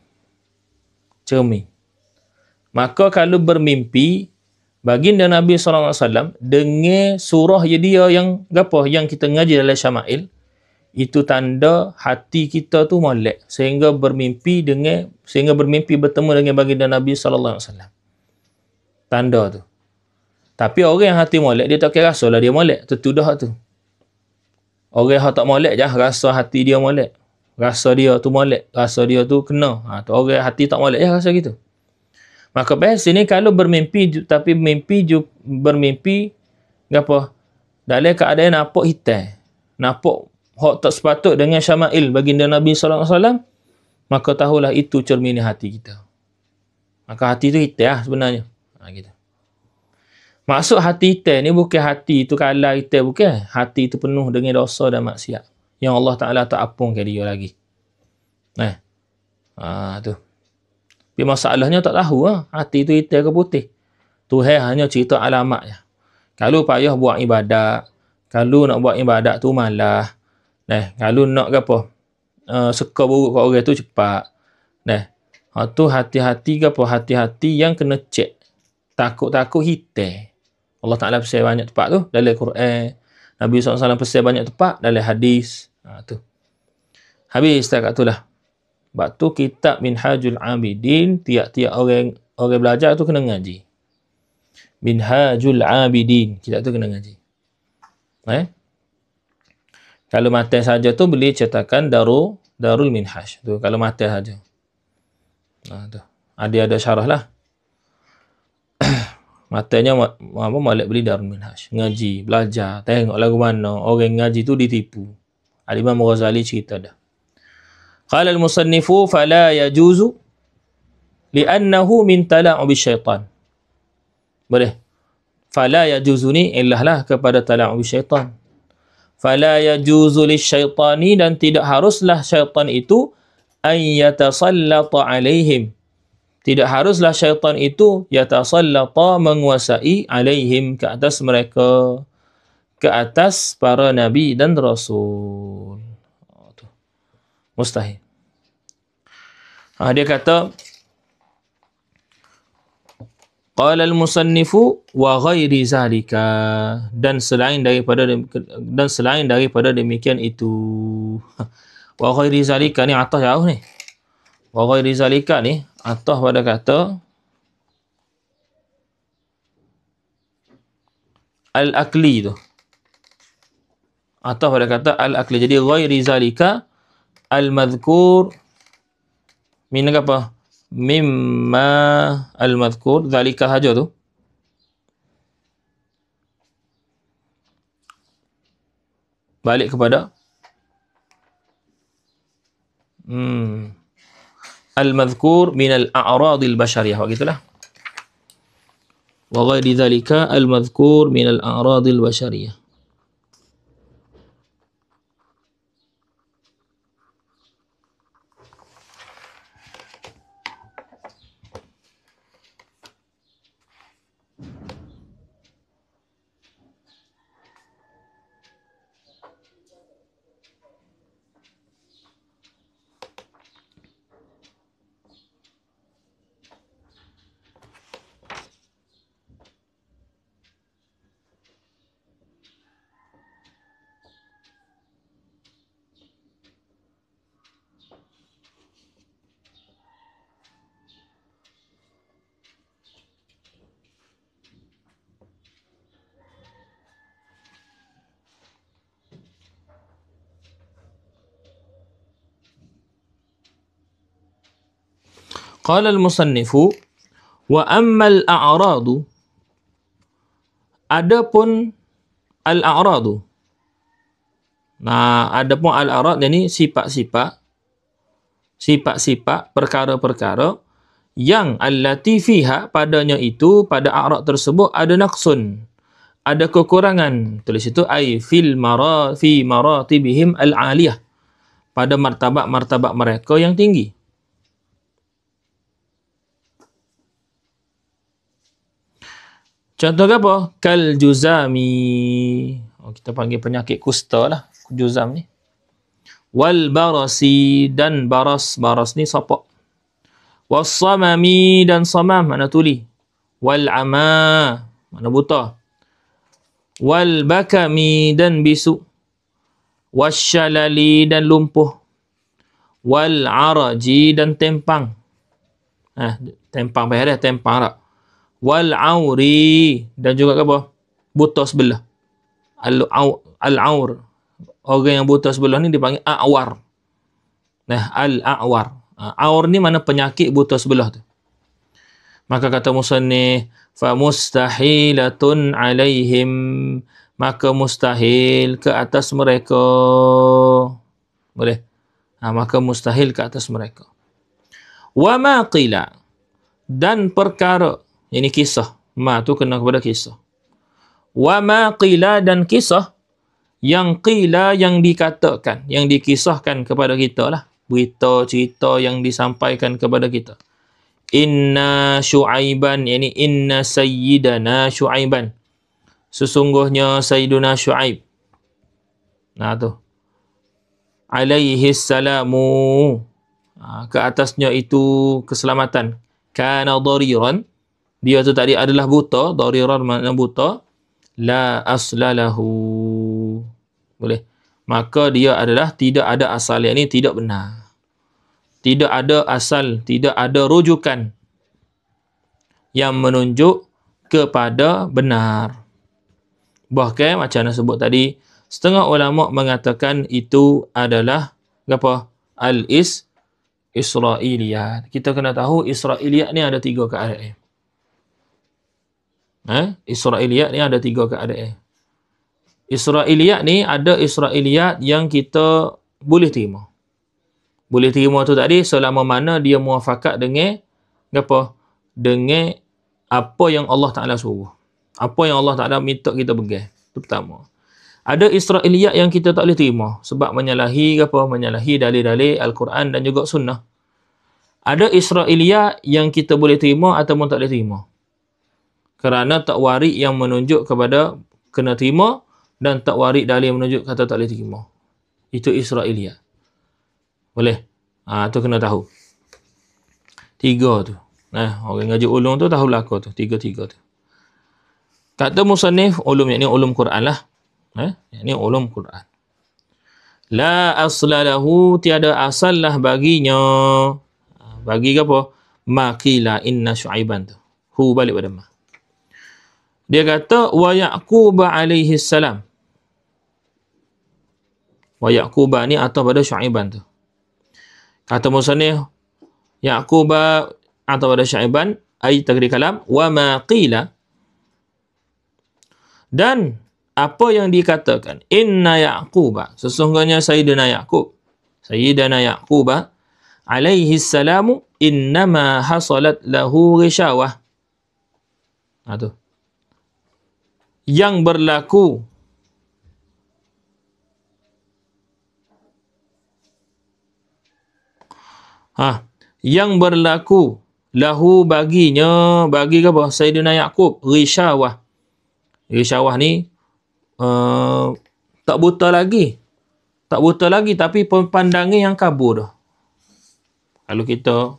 Speaker 1: Cermin. Maka kalau bermimpi, baginda Nabi SAW dengan surah dia yang apa yang kita ngaji dalam Syama'il, itu tanda hati kita tu molek sehingga bermimpi bertemu dengan baginda Nabi SAW. Tanda tu. Tapi orang yang hati molek, dia tak kira rasa lah dia molek. Tentu dah tu. Orang yang tak molek je, rasa hati dia molek. Rasa dia tu molek. Rasa dia tu kena. Orang hati tak molek je, rasa gitu. Maka biasa ni kalau bermimpi, tapi bermimpi, apa? Dalam keadaan nampak hitam. Nampak hak tak sepatut dengan Syama'il baginda Nabi SAW, maka tahulah itu cermin hati kita. Maka hati tu hitam lah sebenarnya. Gitu. Maksud hati hitam ni bukan hati tu kalah hitam, bukan. Hati tu penuh dengan dosa dan maksiat yang Allah Ta'ala tak ampunkan dia lagi. Tu. Tapi masalahnya tak tahu lah. Hati tu hitam ke putih. Tuhan hanya cerita alamat je. Kalau payah buat ibadat, kalau nak buat ibadat tu malah. Kalau nak ke apa? Seka buruk kat orang tu cepat. Tu hati-hati ke apa? Hati-hati yang kena cek. Takut-takut hitam. Allah Ta'ala pesan banyak tempat tu dalam Quran. Nabi SAW pesan banyak tempat dalam hadis. Tu. Habis setakat tu lah. Sebab tu kitab Minhajul Abidin, tiap-tiap orang belajar tu kena ngaji. Minhajul Abidin, kitab tu kena ngaji. Kalau matan saja tu boleh cetakan Darul Minhaj. Tu kalau matan saja. Tu. Ada syarah lah. Matanya Malik beli Darul Minhaj. Ngaji, belajar, tengok lagu mana orang ngaji tu ditipu. Al-Imam Ghazali cerita dah. Qala al-musannifu fala yajuzu li'annahu min tala'ubi syaitan. Boleh. Fala yajuzu ni ilahlah kepada tala'ubi syaitan. Fala yajuzu lisyaitani, dan tidak haruslah syaitan itu an yatasallata alaihim. Tidak haruslah syaitan itu yatasallata, menguasai alaihim, ke atas mereka, ke atas para nabi dan rasul. Mustahil. Dia kata qala al-musannifu wa ghairi zalika, dan selain daripada demikian itu. Wa ghairi zalika ni atas jauh ni. Wa ghairi zalika ni atas pada kata al-akli tu. Atau pada kata al-akli. Jadi ghairi zalika al-madhkur min apa? Mimma al-madhkur. Zalika haja tu. Balik kepada al-madhkur min al-a'radil bashariyah. Begitulah. Wa ghairi dhalika al-madhkur min al-a'radil bashariyah. Qala al-musannifu wa ammal a'radu, adapun al-a'radu. Nah, adapun al-a'rad ini sifat-sifat perkara-perkara yang allati fiha, padanya itu, pada a'rad tersebut ada naqsun, ada kekurangan. Tulis itu ai fi maratibihim al-aliyah, pada martabat-martabat mereka yang tinggi. Contoh apa? Kal juzami. Kita panggil penyakit kusta lah. Juzam ni. Wal barasi, dan baras. Baras ni sapak. Was samami, dan samam, mana tuli. Wal ama, mana buta. Wal bakami, dan bisu. Was syalali, dan lumpuh. Wal araji, dan tempang. Tempang payah dia, tempang tak. Wal auri, dan juga apa? Buta sebelah. Al-aur. Orang yang buta sebelah ni dipanggil a'war. Al-a'war. Aur ni mana penyakit buta sebelah tu. Maka kata musannif, fa mustahilatun alaihim, maka mustahil ke atas mereka. Boleh? Maka mustahil ke atas mereka. Wa ma qila, dan perkara, ini kisah. Ma tu kena kepada kisah. Wa ma qila, dan kisah yang qila, yang dikatakan, yang dikisahkan kepada kita lah. Berita, cerita yang disampaikan kepada kita. Inna Syu'aiban, yani inna sayyidana Syu'aiban. Sesungguhnya Sayyiduna Syu'aib. Nah tu. Alaihissalamu. Ke atasnya itu keselamatan. Kana dariran. Dia tu tadi adalah buta. Dariran makna buta. La aslalahu. Boleh. Maka dia adalah tidak ada asal. Yang ini tidak benar. Tidak ada asal. Tidak ada rujukan yang menunjuk kepada benar. Bahkan macam mana sebut tadi, setengah ulama mengatakan itu adalah apa? Israiliyat. Kita kena tahu Israiliyat ni ada 3 keadaan. Israiliyat ni ada 3 keadaan. Israiliyat ni ada Israiliyat yang kita boleh terima. Boleh terima tu tadi selama mana dia muafakat dengan apa? Dengan apa yang Allah Ta'ala suruh. Apa yang Allah Ta'ala minta kita pegang. Itu pertama. Ada Israiliyat yang kita tak boleh terima sebab menyalahi apa? Menyalahi dalil-dalil Al-Quran dan juga sunnah. Ada Israiliyat yang kita boleh terima ataupun tak boleh terima. Kerana tak warid yang menunjuk kepada kena terima dan tak warid dalil yang menunjuk kata tak boleh terima. Itu Israiliyat. Boleh? Tu kena tahu. 3 tu. Orang ngaji ulum tu tahu belaka tu. 3-3 tu. Kata musannif, ulum yang ni ulum Quran lah. Yang ni ulum Quran. La aslalahu, tiada asal lah baginya. Bagi apa? Ma qila inna Syu'aiban tu. Hu balik pada ma. Dia kata wa Yaqub alaihi salam. Wa Yaqub ni atau pada Syuaiban tu. Kata musannif Yaqub atau pada Syuaiban ai taqdir kalam wa ma qila, dan apa yang dikatakan inna Yaquba, sesungguhnya Sayyidina Yaqub alaihi salamu innama hasalat lahu rishawah. Tu yang berlaku yang berlaku lahu baginya, bagi apa? Sayyidina Yaqub rishawah. Rishawah ni tak buta lagi, tapi pandangan yang kabur dah. Kalau kita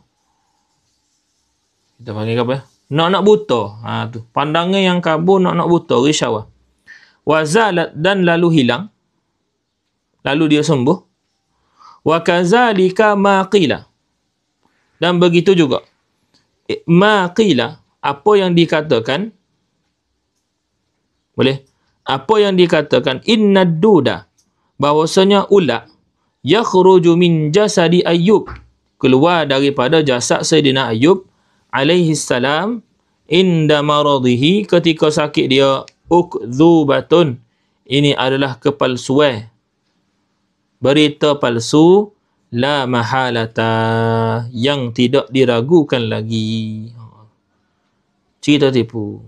Speaker 1: panggil apa? Nak buta. Tu. Pandangan yang kabur, nak buta, rishawah. Wazalat, dan lalu hilang. Lalu dia sembuh. Wa kazalika ma qila. Dan begitu juga. Ma qila, apa yang dikatakan. Boleh? Apa yang dikatakan innad duda, bahwasanya ulat yakhruju min jasadi Ayyub, keluar daripada jasad Sayyidina Ayyub alaihi salam inda maradihi, ketika sakit dia, ukdzubatun, ini adalah kepalsuan, berita palsu, la mahalata, yang tidak diragukan lagi. Cerita tipu.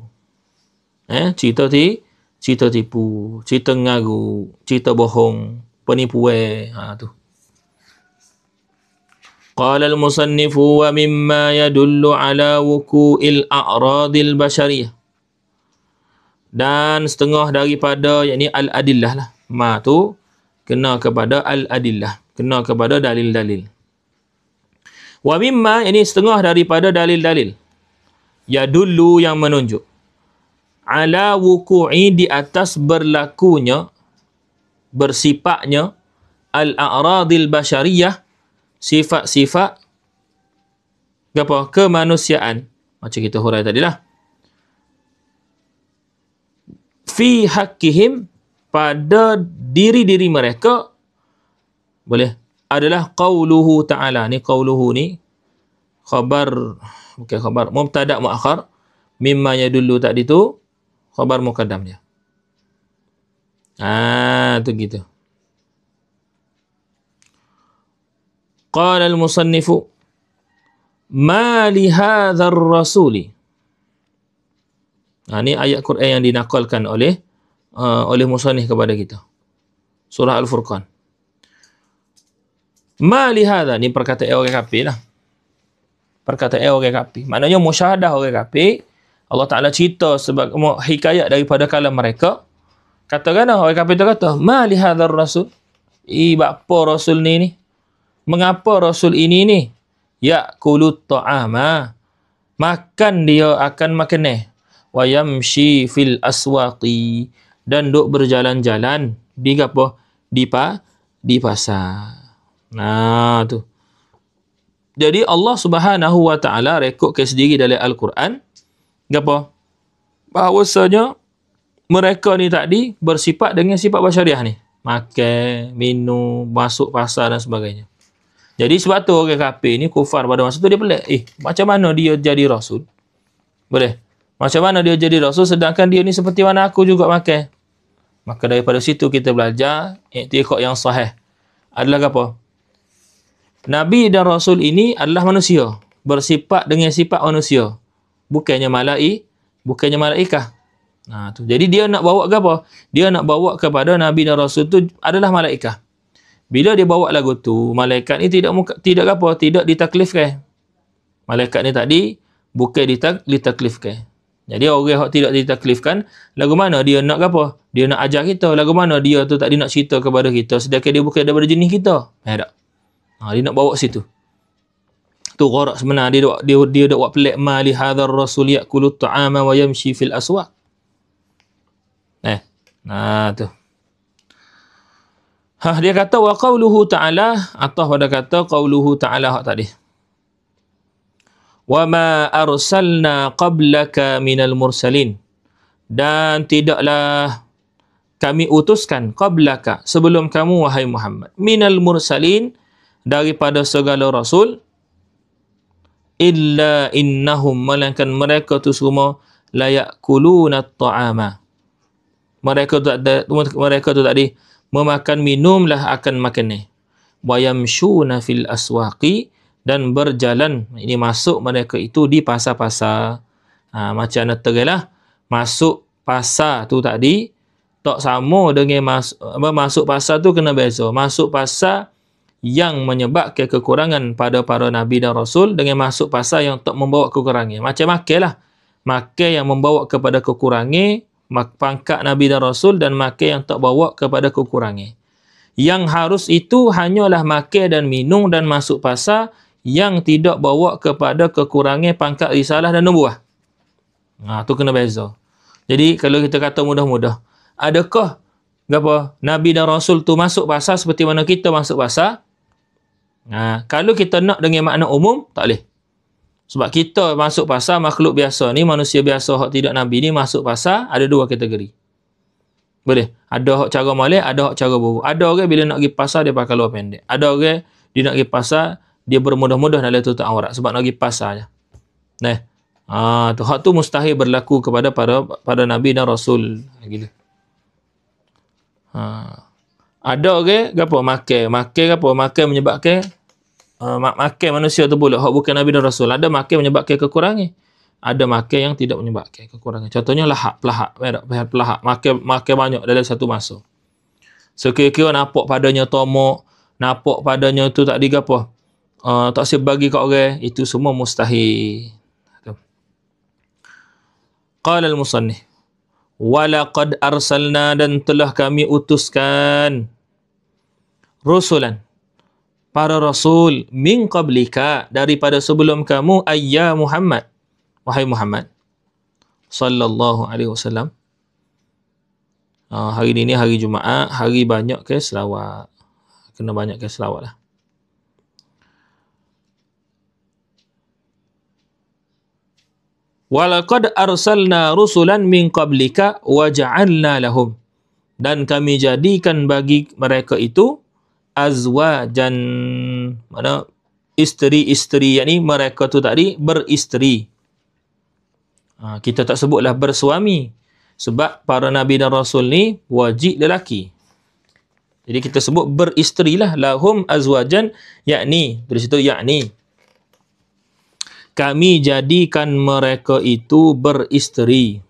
Speaker 1: Cerita tipu, cerita ngagu, cerita bohong, penipuan. Tu. Qala al-musannifu wa mimma yadullu ala wuku'il a'radil bashariyah. Dan setengah daripada, yakni al-adillah lah. Ma tu kena kepada al-adillah, kena kepada dalil-dalil. Wa mimma, ini setengah daripada dalil-dalil. Yadullu, yang menunjuk. Ala wuku'i, di atas berlakunya, bersifatnya, al-a'radil bashariyah, sifat-sifat apa? Kemanusiaan. Macam kita hurai tadilah. Fi haqqihim, pada diri-diri mereka, boleh, adalah qauluhu ta'ala. Ni qauluhu ni khabar, bukan khabar, mubtada' mu'akhar, mimma yadullu tadi tu khabar muqaddam dia. Tu gitu. Qala al-musannifu ma li hadzal rasuli. Ni ayat Quran yang dinakalkan oleh musannif kepada kita. Surah Al-Furqan. Ma li hadza, ni perkataan orang kafir lah. Perkataan orang kafir. Maknanya musyahadah orang kafir. Allah Ta'ala cerita sebagai hikayat daripada kalam mereka. Katakan orang kafir tu kata, ma li hadzal rasul. Apa rasul ni? Mengapa rasul ini ni? Ya'kulut ta'ama. Makan, dia akan makan. Wa yamshi fil aswaqi. Dan duk berjalan-jalan di apa? Di pasar. Tu. Jadi Allah Subhanahu wa taala rekodkan sendiri dalam Al-Quran apa? Bahawasanya mereka ni tadi bersifat dengan sifat basyariah ni. Makan, minum, masuk pasar dan sebagainya. Jadi sebab tu orang kafir ni, kufar pada masa tu, dia pelik. Macam mana dia jadi rasul? Boleh? Macam mana dia jadi rasul sedangkan dia ni seperti mana aku juga makan? Maka daripada situ kita belajar i'tiqad yang sahih adalah apa? Nabi dan Rasul ini adalah manusia, bersifat dengan sifat manusia, bukannya malaikah. Tu. Jadi dia nak bawa ke apa? Dia nak bawa kepada Nabi dan Rasul tu adalah malaikah. Bila dia bawa lagu tu, malaikat ni tidak ditaklifkan. Malaikat ni tadi bukan ditaklifkan. Jadi orang yang tidak ditaklifkan, lagu mana dia nak apa? Dia nak ajar kita. Lagu mana dia tu tadi nak cerita kepada kita, sedangkan dia bukan daripada jenis kita. Tak. Dia nak bawa situ. Tu gharak sebenar. Dia dak buat pelik, ma li hadzal rasul ya'kulu ta'ama wa yamshi fil aswaq. Tu. Dia kata wa qauluhu ta'ala, atau pada kata qauluhu ta'ala hak tadi. Wa ma arsalna qablaka minal mursalin. dan tidaklah kami utuskan qablaka, sebelum kamu wahai Muhammad, minal mursalin, daripada segala rasul, illa innahum, melainkan mereka tu semua la yakuluna at-ta'ama, mereka tu tadi memakan minumlah akan makan, wa yamshuna fil aswaqi, dan berjalan, ini masuk mereka itu di pasar-pasar. Macam mana tergelah, masuk pasar tu tadi tak sama dengan masuk pasar tu kena beza. Masuk pasar yang menyebabkan kekurangan pada para nabi dan rasul dengan masuk pasar yang tak membawa kekurangan. Macam makan lah. Makan yang membawa kepada kekurangan, pangkat nabi dan rasul, dan makan yang tak bawa kepada kekurangan. Yang harus itu hanyalah makan dan minum dan masuk pasar yang tidak bawa kepada kekurangan pangkat risalah dan nubuah. Tu kena beza. Jadi kalau kita kata mudah-mudah, adakah nabi dan rasul tu masuk pasar seperti mana kita masuk pasar? Kalau kita nak dengan makna umum, tak boleh. Sebab kita masuk pasar, makhluk biasa ni, manusia biasa hak tidak nabi ni masuk pasar, ada dua kategori. Boleh. Ada hak cara molek, ada hak cara buruk. Ada orang bila nak pergi pasar dia pakai luar pendek. Ada orang dia nak pergi pasar dia bermudah-mudah nak letak tutup aurat sebab nak pergi pasar je. Hak tu mustahil berlaku kepada para nabi dan rasul. Gila. Ada orang makan menyebabkan makan manusia tu pula hak bukan nabi dan rasul. Ada makan menyebabkan kekurangan, ada makan yang tidak menyebabkan kekurangan. Contohnya pelahak, makan banyak dalam satu masa. So kira-kira nampak padanya tomok, nampak padanya tu tak digapo, tak siap bagi kat orang, itu semua mustahil. Qala al-musannif, walaqad arsalna, dan telah kami utuskan, rusulan, para rasul, min qablika, daripada sebelum kamu, ayya Muhammad, wahai Muhammad sallallahu alaihi wasallam. Hari ini hari Jumaat, hari banyak ke selawat, kena banyak ke selawat lah. Walaqad arsalna rusulan min qablika wa ja'alna lahum, dan kami jadikan bagi mereka itu azwajan, mana isteri-isteri, yakni mereka tu tadi beristeri. Kita tak sebutlah bersuami sebab para nabi dan rasul ni wajib lelaki. Jadi kita sebut beristeri lah, lahum azwajan, yakni dari situ yakni kami jadikan mereka itu beristeri.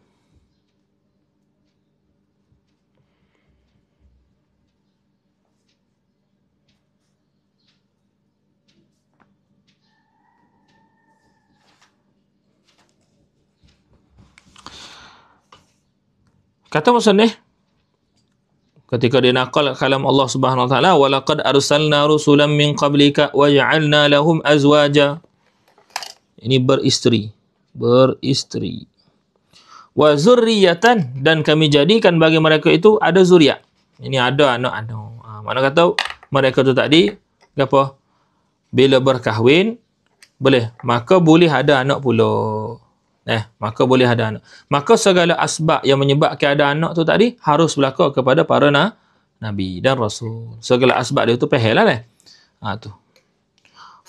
Speaker 1: Kata musannif ketika dia naqal kalam Allah Subhanahu wa taala, walaqad arsalna rusulan min qablika wa ja'alna lahum azwaja. Ini beristeri. Wa zurriyatan, dan kami jadikan bagi mereka itu ada zuriat. Ini ada anak. Mana kata mereka tu tadi apa? Bila berkahwin boleh, maka boleh ada anak pula. Maka boleh ada anak. Maka segala asbab yang menyebabkan ada anak tu tadi harus berlaku kepada para nabi dan rasul. Segala asbab dia tu pahal lah. Tu.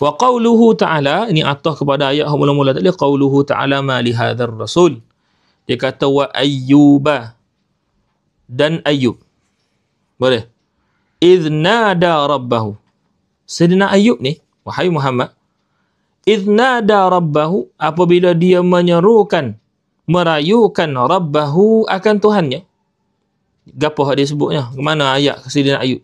Speaker 1: Wa qawluhu ta'ala, ini atah kepada ayat mula-mula tadi, qawluhu ta'ala ma li hadzal rasul. Dia kata wa ayyuba, dan Ayyub. Boleh. Idh nada rabbahu. Sayyidina Ayyub ni, wahai Muhammad, idh nada rabbahu, apabila dia merayukan rabbahu, akan Tuhannya. Gapo dia sebutnya? Mana ayat Sayyidina Ayyub?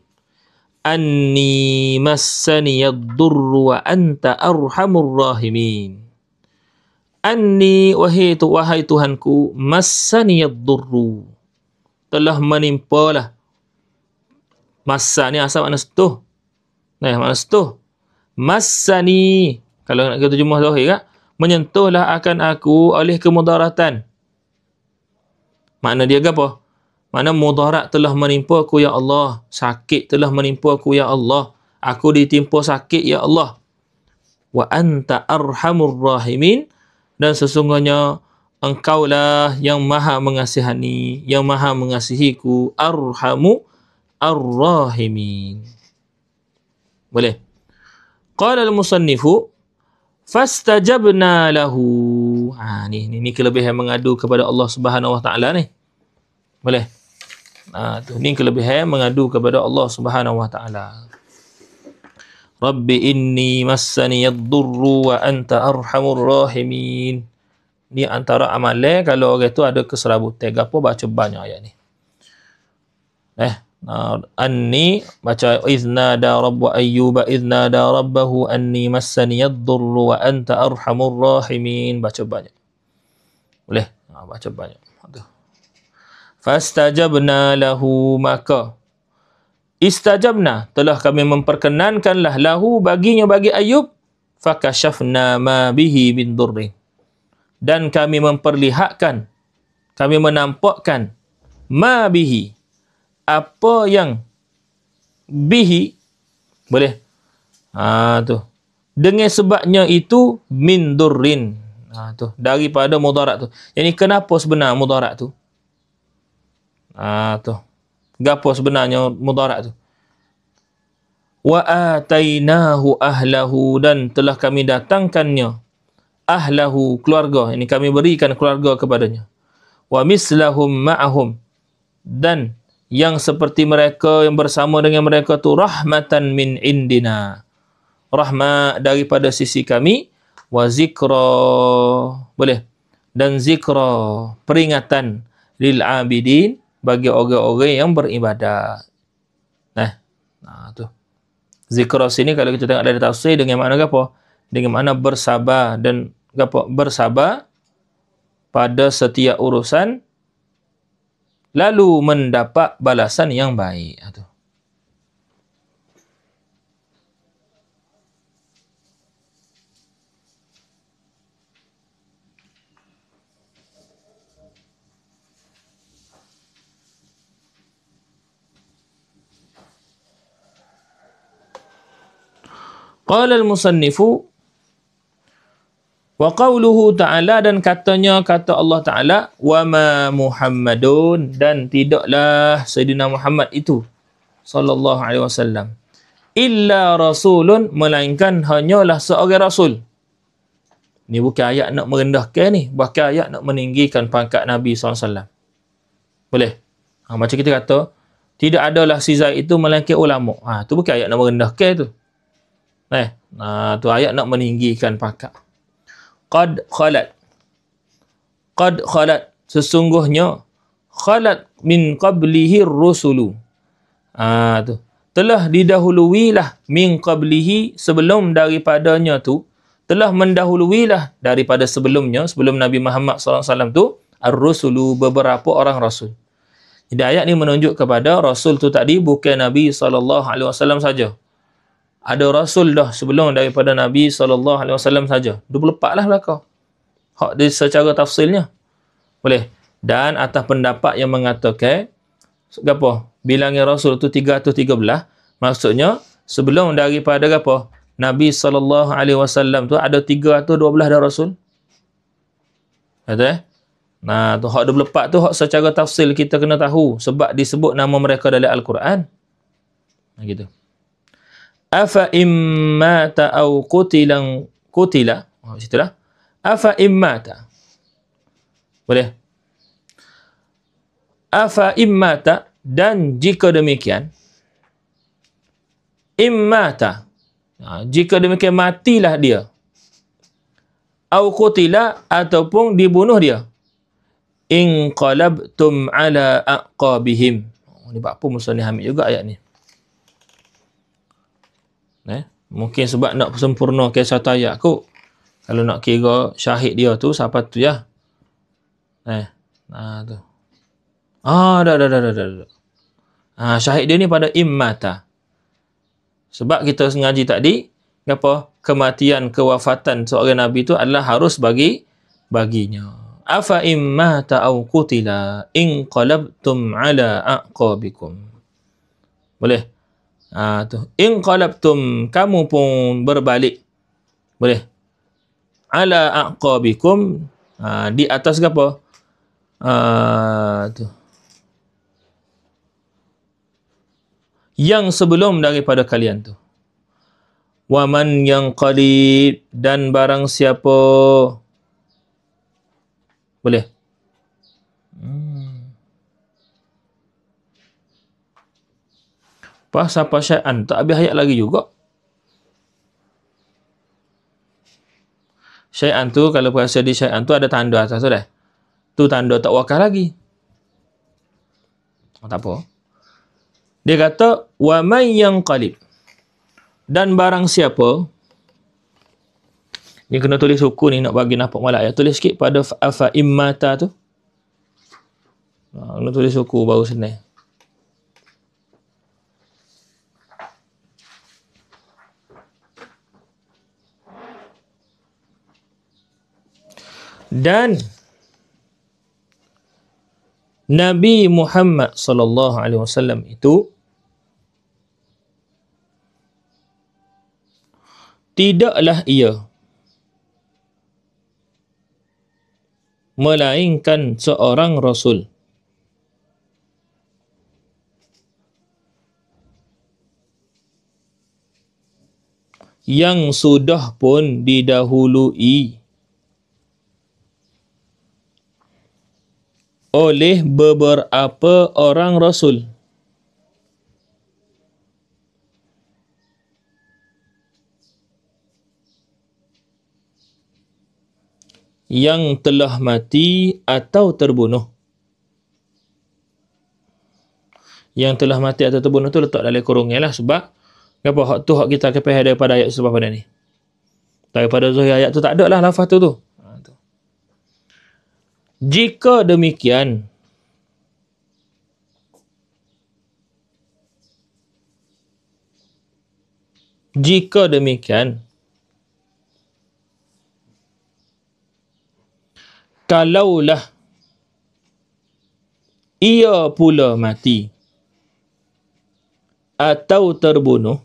Speaker 1: Anni massani yad-durru wa anta arhamur rahimin. Anni, wahai Tuhanku, massani yad-durru, telah menimpalah. Massa ni asal makna setuh. Makna setuh. Massani, kalau nak kita terjemah zahir kan, menyentuhlah akan aku oleh kemudaratan. Makna dia apa? Mana mudarat telah menimpa aku ya Allah, sakit telah menimpa aku ya Allah, aku ditimpa sakit ya Allah. Wa anta arhamur rahimin, dan sesungguhnya engkaulah yang maha mengasihani, yang maha mengasihiku, arhamu ar-rahimin. Boleh? Qala al-musannifu fastajabna lahu. Ni kelebihan mengadu kepada Allah Subhanahu wa taala ni. Boleh? Ni kelebihan mengadu kepada Allah Subhanahu wa taala. Rabbi inni massani ad-durru wa anta arhamur rahimin. Ni antara amalan kalau orang tu ada keserabutan gapo baca banyak ayat ni. Anni baca iznada rabbu ayyuba iznada rabbahu anni massani ad-durru wa anta arhamur rahimin. Baca banyak. Boleh? Baca banyak. Fastajabna lahu, maka istajabna, telah kami memperkenankanlah lahu, baginya, bagi Ayub, fakashafna ma bihi min durri, dan kami memperlihatkan, kami menampakkan ma bihi, apa yang bihi, boleh? Dengan sebabnya itu min durrin, daripada mudarat tu. Yani kenapa sebenar mudarat tu? Gapo sebenarnya mudarat tu? Wa atainahu ahlahu, dan telah kami datangkannya ahlahu, keluarga. Ini kami berikan keluarga kepadanya. Wa mislahum ma'ahum, dan yang seperti mereka, yang bersama dengan mereka tu, rahmatan min indina, rahmat daripada sisi kami, wa zikra, boleh, dan zikra, peringatan, lil abidin, bagi orang-orang yang beribadat. Tu zikra sini kalau kita tengok dari tafsir, dengan makna apa? Dengan makna bersabar, dan apa? Bersabar pada setiap urusan, lalu mendapat balasan yang baik. Qala al-musannifu wa qawluhu ta'ala, dan katanya, kata Allah Ta'ala, wa ma Muhammadun, dan tidaklah Sayyidina Muhammad itu sallallahu alaihi wasallam, illa rasulun, melainkan hanyalah seorang rasul. Ni bukan ayat nak merendahkan ni, bahkan ayat nak meninggikan pangkat Nabi SAW. Boleh? Macam kita kata, tidak adalah si Zaid itu melainkan ulama. Tu bukan ayat nak merendahkan tu. Tu ayat nak meninggikan pangkat. Qad khalat, sesungguhnya, khalat min qablihi rusulu. Tu telah didahuluilah, min qablihi, sebelum daripadanya tu, telah mendahuluilah daripada sebelumnya, sebelum Nabi Muhammad SAW tu, ar-rusulu, beberapa orang rasul. Jadi ayat ni menunjuk kepada rasul tu tadi bukan Nabi SAW saja. Ada rasul dah sebelum daripada Nabi SAW saja. 24 lah belakang. Hak dia secara tafsilnya. Boleh. Dan atas pendapat yang mengatakan, apa? Bilangan rasul tu 313. Maksudnya, sebelum daripada apa? Nabi SAW tu ada 312 dah rasul. Kata tu hak 24 tu hak secara tafsil kita kena tahu. Sebab disebut nama mereka dalam Al-Quran. Gitu. Afa immata au qutila. Situlah. Afa immata. Boleh. Afa immata, dan jika demikian, immata, jika demikian matilah dia, au qutila, ataupun dibunuh dia, inqalabtum ala aqabihim. Ni apa musannif ambil juga ayat ni. Mungkin sebab nak sempurnakan satu ayat kot. Kalau nak kira syahid dia tu siapa tu ya. Tu. Dah. Syahid dia ni pada immata. Sebab kita ngaji tadi, apa? Kematian, kewafatan seorang nabi tu adalah harus baginya. Afa immata au qutila inqalabtum ala aqabikum. Boleh? Tu. Inqalabtum, kamu pun berbalik. Boleh? Ala aqabikum, Di atas ke apa? Tu. Yang sebelum daripada kalian tu. Waman yang qalib, dan barang siapa. Boleh? Pas apa syai'an? Tak habis ayat lagi juga. Syai'an tu, kalau perasa di syai'an tu ada tanda atas tu dah. Tu tanda tak wakaf lagi. Tak apa. Dia kata, waman yang qalib, dan barang siapa. Ni kena tulis hukum ni nak bagi nampak malak ya. Tulis sikit pada afa immata tu. Kena tulis hukum baru senang. Dan Nabi Muhammad sallallahu alaihi wasallam itu tidaklah ia melainkan seorang rasul yang sudah pun didahului oleh beberapa orang rasul yang telah mati atau terbunuh. Yang telah mati atau terbunuh tu letak dalam kurungnya lah, sebab apa hak tu hak kita kepeh daripada ayat sebab pada ni. Daripada zahir ayat tu tak ada lah lafaz tu. Jika demikian, kalaulah ia pula mati atau terbunuh,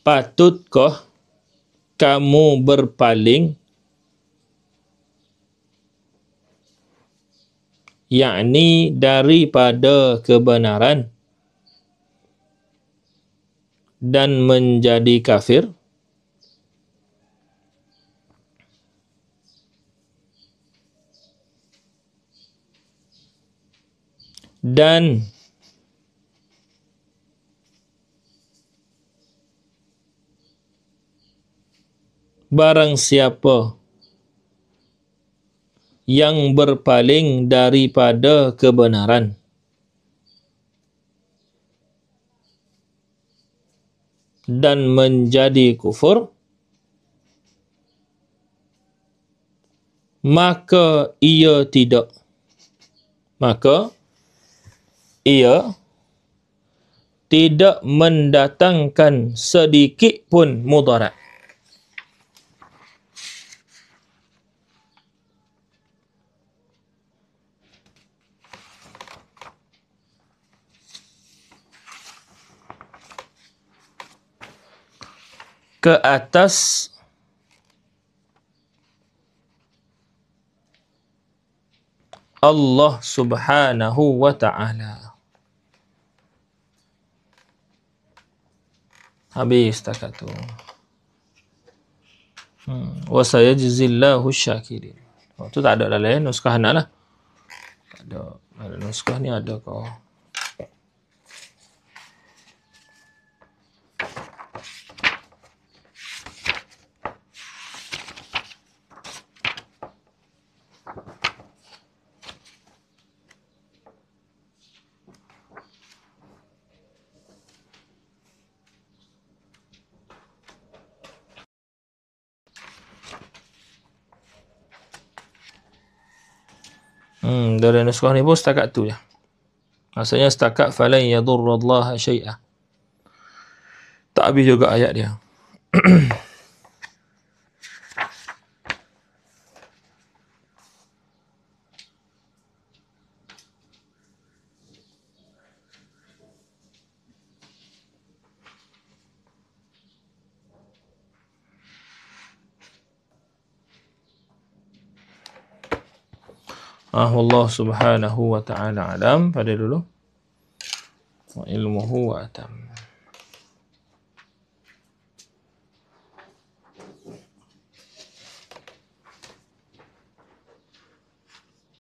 Speaker 1: patutkah kamu berpaling, yakni daripada kebenaran dan menjadi kafir? Dan barang siapa yang berpaling daripada kebenaran dan menjadi kufur, maka ia tidak mendatangkan sedikit pun mudarat. Ke atas Allah Subhanahu wa ta'ala. Habis setakat tu. Wa sayajzillahu syakirin. Tu tak ada dalam nuskah nak lah. Tak ada. Nuskah ni ada kau. Dari nuskah ni pun setakat tu je. Maksudnya setakat falan yadurrallaha syai'ah. Tak habis juga ayat dia. Wallahu subhanahu wa ta'ala alam. Pada dulu. Wa ilmuhu wa atam.